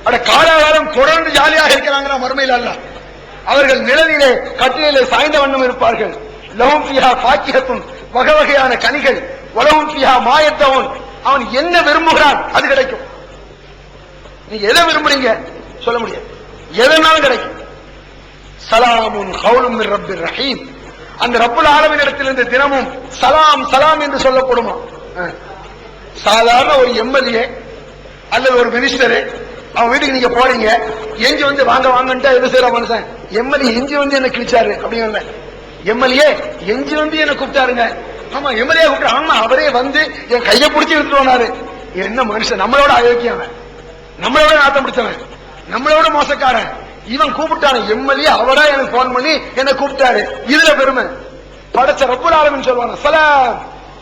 அட காலாகாலம் தொடர்ந்து ஜாலியாக இருக்கிறாங்க மறுமையில் அல்ல. அவர்கள் நிழலிலே கட்டிலே சாய்ந்த வண்ணம் இருப்பார்கள். லஹும் ஃபிஹா ஃபாக்கிஹத்துன், வகை வகையான கனிகள். வலஹும் ஃபிஹா மாயத்தவுன், அவன் என்ன விரும்புகிறான் அது கிடைக்கும். நீங்க எதை விரும்புறீங்க சொல்ல முடியாது, எதனாலும் கிடைக்கும். சலாமுன் கௌலும் மிர் ரப்பிர் ரஹீம், அந்த ரப்புல் ஆலமீன் இடத்திலிருந்து தினமும் சலாம் சலாம் என்று சொல்லப்படுமா? சாதாரண ஒரு எம்எல்ஏ அல்லது ஒரு மினிஸ்டரு அவன் வீட்டுக்கு நீங்க போறீங்க, எஞ்சி வந்து வாங்க வாங்கன்ட்டு எது செய்யற மனுஷன்? எம்எல்ஏ எஞ்சி வந்து என்ன கிழிச்சாரு அப்படிங்கிற. எம்எல்ஏ எஞ்சி வந்து என்ன கூப்பிட்டாருங்க. ஆமா எம்எல்ஏ கூப்பிட்டு, ஆமா அவரே வந்து என் கையை பிடிச்சி எடுத்துட்டு வந்தாரு. என்ன மனுஷன், நம்மளோட அயோக்கியம், நம்மளோட நாட்டம் பிடிச்சவன், நம்மளோட மோசக்காரன். இவன் கூப்பிட்டான எம்எல்ஏ, அவரா எனக்கு போன் பண்ணி என்ன கூப்பிட்டாரு. இதுல பெருமை. படைச்ச ரப்புல் ஆலமீன் சொல்வாங்க சலாம்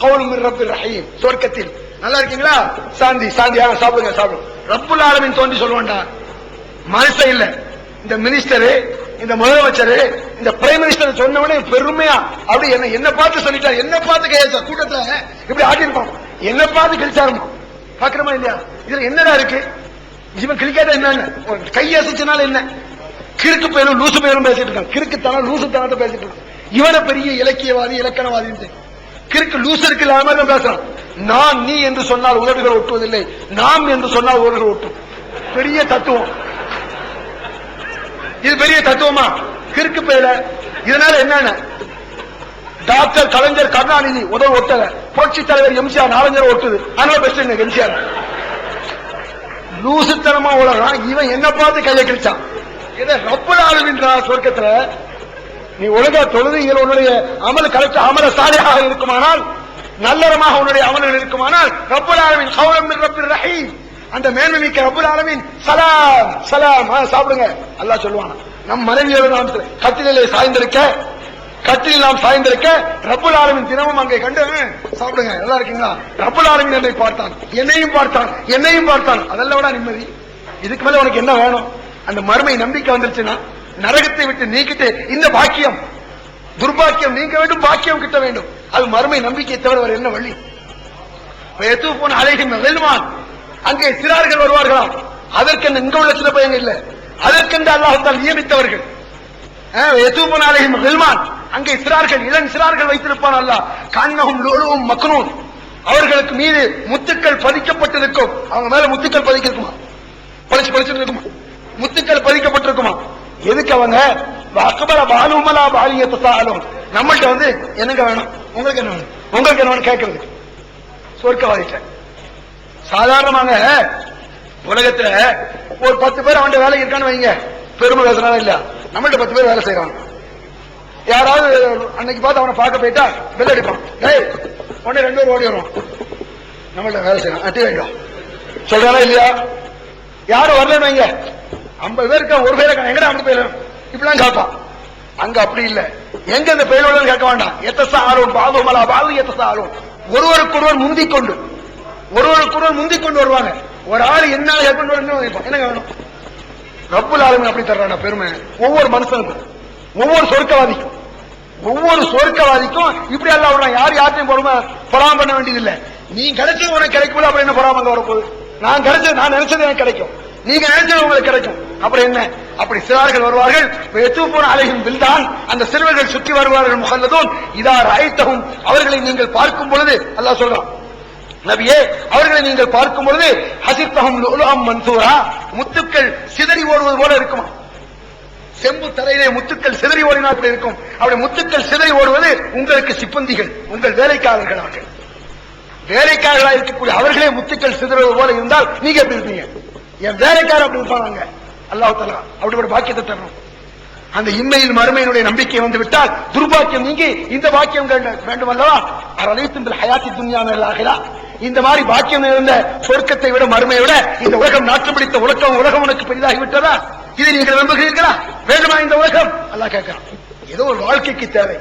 கௌலும் மிர் ரப்பிர் ரஹீம். சொர்க்கத்தில் நல்லா இருக்கீங்களா? சாந்தி சாந்தி, சாப்பிடுங்க சாப்பிடுங்க. ரப்புல் ஆலமீன் தோண்டி சொல்லுவான்டா, மனுஷன் இல்ல. இந்த மினிஸ்டரு, இந்த முதலமைச்சர், இந்த பிரைம் மினிஸ்டர் சொன்னவனே பெருமையா அப்படி என்ன பார்த்து சொல்லிட்டாரு. என்ன பார்த்து கையெழுத்த கூட்டத்துல இப்படி ஆட்டிருப்பான், என்ன பார்த்து கிழிச்சாருமா. பாக்குறமா இல்லையா? இதுல என்னடா இருக்கு? இவன் கிழிக்காத என்ன கையசைச்சனால என்ன? கிறுக்கு பேரும் லூசு பேரும் பேசிட்டு இருக்கான். கிறுக்குத்தனம் லூசு தனத்தை பேசிட்டு இருக்கான். இவனை பெரிய இலக்கியவாதி இலக்கணவாதி, கிறுக்கு லூசு இருக்கு இல்லாம பேசுறான். நான் நீ என்று சொன்னால் உதடுகள் ஒட்டுவதில்லை, நாம் என்று சொன்னால் உதடுகள் ஒட்டும். பெரிய தத்துவம் இது, பெரிய தத்துவமா? கிறுக்கு பேர. இதனால என்னன்னு, டாக்டர் கலைஞர் கருணாநிதி உதவு ஒட்டல, புரட்சி தலைவர் எம்ஜிஆர் 4 ஒட்டுது. அதனால பெஸ்ட் எம்ஜிஆர். லூசுத்தனமா உலகம். இவன் என்ன பார்த்து கையை கிழிச்சான். இதை ரப்பல் ஆலமீன் சொர்க்கத்துல நீ ஒழுங்கா தொழுதீங்கள், உன்னுடைய அமல் கரெக்ட் அமல சாலிஹாக இருக்குமானால், நல்லறமாக உன்னுடைய அமல்கள் இருக்குமானால், ரப்பல் ஆலமீன் கௌலம் மிர் ரப்பிர் ரஹீம், அந்த மேன்மை மிக்க ரப்பல் ஆலமீன் சலாம் சலாம் சாப்பிடுங்க அல்லாஹ் சொல்லுவான். நம் மனைவியோடு நாம் கட்டிலே சாய்ந்திருக்க, கட்டில் நாம் சாய்ந்திருக்க ரப்புல் ஆலமீன் தினமும் அங்கே கண்டு சாப்பிடுங்க நல்லா இருக்கீங்களா. ரப்புல் ஆலமீன் என்னை பார்த்தான், என்னையும் பார்த்தான், என்னையும் பார்த்தான். அதெல்லாம் விட நிம்மதி. இதுக்கு மேல உனக்கு என்ன வேணும்? அந்த மறுமை நம்பிக்கை வந்துருச்சுன்னா நரகத்தை விட்டு நீக்கிட்டு இந்த பாக்கியம் துர்பாக்கியம் நீங்க வேண்டும், பாக்கியம் கிட்ட வேண்டும். அது மறுமை நம்பிக்கை தவிர வேற என்ன வழி? போன அலைகின்ற வெல்வான், அங்கே சிறார்கள் வருவார்களாம். அதற்கு இங்க உள்ள சில பையங்க இல்ல, அதற்கென்று அல்லாஹ் நியமித்தவர்கள். வெல்வான், அங்கே சிறார்கள், இளம் சிறார்கள் வைத்திருப்பான் அல்லாஹ். கண்ணகும் லோலுவும் மக்னூன், அவர்களுக்கு மீது முத்துக்கள் பதிக்கப்பட்டிருக்கும். அவங்க மேல முத்துக்கள் பதிக்கிருக்குமா? பழிச்சு பழிச்சு இருக்குமா? முத்துக்கள் பதிக்கப்பட்டிருக்குமா? எதுக்கு? அவங்க அக்பர பாலுமலா பாலியத்தை சாலும் நம்மள்கிட்ட வந்து என்னங்க வேணும், உங்களுக்கு என்ன வேணும், உங்களுக்கு என்ன வேணும் கேட்கறது. சொர்க்கவாதிட்ட சாதாரணமாக உலகத்துல ஒரு 10 பேர் அவன் வேலைக்கு இருக்கான்னு வைங்க, பெருமை பேசுறாங்க இல்ல, நம்மள்ட்ட 10 பேர் வேலை செய்யறாங்க. யாராவது அன்னைக்கு பார்த்து அவனை பார்க்க போயிட்டா பெல் அடிப்பான், டேய் உடனே 2 பேர் ஓடி வரும், நம்மள்ட்ட வேலை செய்யலாம் அட்டி வைங்க சொல்றானா இல்லையா? யாரும் வரலன்னு வைங்க, 50 பேர் இருக்கான், ஒரு பேர் இருக்கான், எங்கடா 50 பேர் இப்படிலாம் கேட்பான். அங்க அப்படி இல்ல, எங்க இந்த பெயரோடு கேட்க வேண்டாம். எத்தசா ஆளும் பாதுமலா பாது எத்தசா ஆளும், ஒருவருக்கொருவர் முந்திக் கொண்டு வருவாங்க. ஒரு ஆள் என்ன என்னங்க வேணும்? ரப்புல் ஆலமீன் அப்படி தர்றான பெருமை ஒவ்வொரு மனுஷனுக்கும், ஒவ்வொரு சொர்க்கவாதிக்கும் இப்படி எல்லாம் விடுறான். யாரையும் பொறாம பண்ண வேண்டியது இல்ல. நீ கிடைச்சது உனக்கு கிடைக்கும், அப்புறம் என்ன பொறாம வரப்போகுது? நான் நினைச்சது எனக்கு கிடைக்கும், நீங்க நினைச்சது உங்களுக்கு கிடைக்கும், அப்புறம் என்ன? அப்படி சிறார்கள் வருவார்கள், அலையும் வில்தான், அந்த சிறுவர்கள் சுற்றி வருவார்கள். முகல்லதும் இதா ராய்த்தகும், அவர்களை நீங்கள் பார்க்கும் பொழுது அல்லாஹ் சொல்றான், நபியே அவர்களை நீங்கள் பார்க்கும் பொழுது ஹசித்தஹும் லுஅம் மன்சூரா, முத்துக்கள் சிதறி ஓடுவது போல இருக்குமா? செம்பு தரையிலே முத்துக்கள் சிதறி ஓடினா அப்படி இருக்கும். அப்படி முத்துக்கள் சிதறி ஓடுவது உங்களுக்கு சிப்பந்திகள், உங்கள் வேலைக்காரர்களாக இருக்கக்கூடிய அவர்களே முத்துக்கள் சிதறுவது போல இருந்தால் நீங்க எப்படி இருப்பீங்க? என் வேலைக்காரர் அப்படி இருப்பாங்க. அல்லாஹ் தஆலா அப்படி ஒரு பாக்கியத்தை தரணும். அந்த இம்மையில் மறுமையினுடைய நம்பிக்கை வந்து விட்டால் துர்பாக்கியம் நீங்கி இந்த பாக்கியம் வேண்டும் அல்லவா? அரலைத்தும் ஹயாத்தி துன்யாவில் ஆகிறா, இந்த மாதிரி பாக்கியம் இருந்த சொர்க்கத்தை விட மறுமையை விட இந்த உலகம் நாட்டம் பிடித்த உலகம் உனக்கு பெரிதாகி விட்டதா? இதை நீங்கள் நம்புகிறீர்களா? வேண்டுமா இந்த உலகம்? அல்லாஹ் கேட்கிறான். ஏதோ ஒரு வாழ்க்கைக்கு தேவை,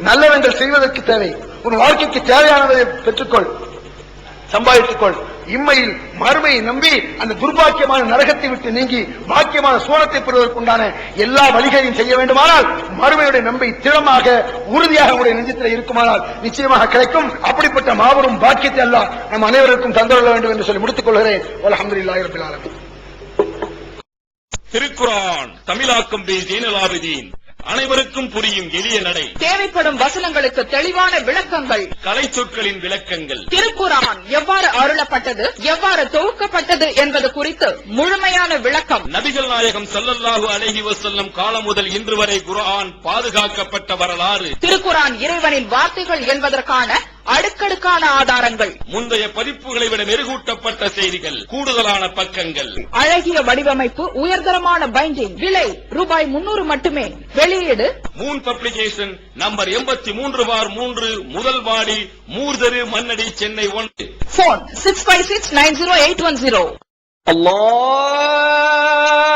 நல்லவங்கள் செய்வதற்கு தேவை, ஒரு வாழ்க்கைக்கு தேவையானதை பெற்றுக்கொள், சம்பாதித்துக்கொள். இம்மையில் மறுமையை நம்பி அந்த துர்பாக்கியமான நரகத்தை விட்டு நீங்கி பாக்கியமான சோனத்தை பெறுவதற்குண்டான எல்லா வழிகளையும் செய்ய வேண்டுமானால் மறுமையுடைய நம்பை திடமாக உறுதியாக உடைய நெஞ்சத்தில் இருக்குமானால் நிச்சயமாக கிடைக்கும். அப்படிப்பட்ட மாபெரும் பாக்கியத்தை அல்லாஹ் நம் அனைவருக்கும் தந்துள்ள வேண்டும் என்று சொல்லி முடித்துக் கொள்கிறேன். அல்ஹம்துலில்லாஹி ரப்பில் ஆலமீன். திருக்குர்ஆன் தமிழாக்கம் பி ஜீனுல் ஆபிதீன், அனைவருக்கும் புரியும் எளிய நடை, தேவைப்படும் வசனங்களுக்கு தெளிவான விளக்கங்கள், கலை சொற்களின் விளக்கங்கள், திருக்குர்ஆன் எவ்வாறு அருளப்பட்டது, எவ்வாறு தொகுக்கப்பட்டது என்பது குறித்து முழுமையான விளக்கம், நபிகள் நாயகம் ஸல்லல்லாஹு அலைஹி வஸல்லம் காலம் முதல் இன்று வரை குர்ஆன் பாதுகாக்கப்பட்ட வரலாறு, திருக்குர்ஆன் இறைவனின் வார்த்தைகள் என்பதற்கான அடுக்கடுக்கான ஆதாரங்கள், முந்தைய பதிப்புகளை விட மெருகூட்டப்பட்ட செய்திகள், கூடுதலான பக்கங்கள், அழகிய வடிவமைப்பு, உயர்தரமான பைண்டிங், விலை ரூபாய் 300 மட்டுமே. வெளியீடு மூன் பப்ளிகேஷன், நம்பர் 83/3, முதல் மாடி, மூர்தரு, மண்ணடி, சென்னை 1. போன் 65690810. அல்லாஹ்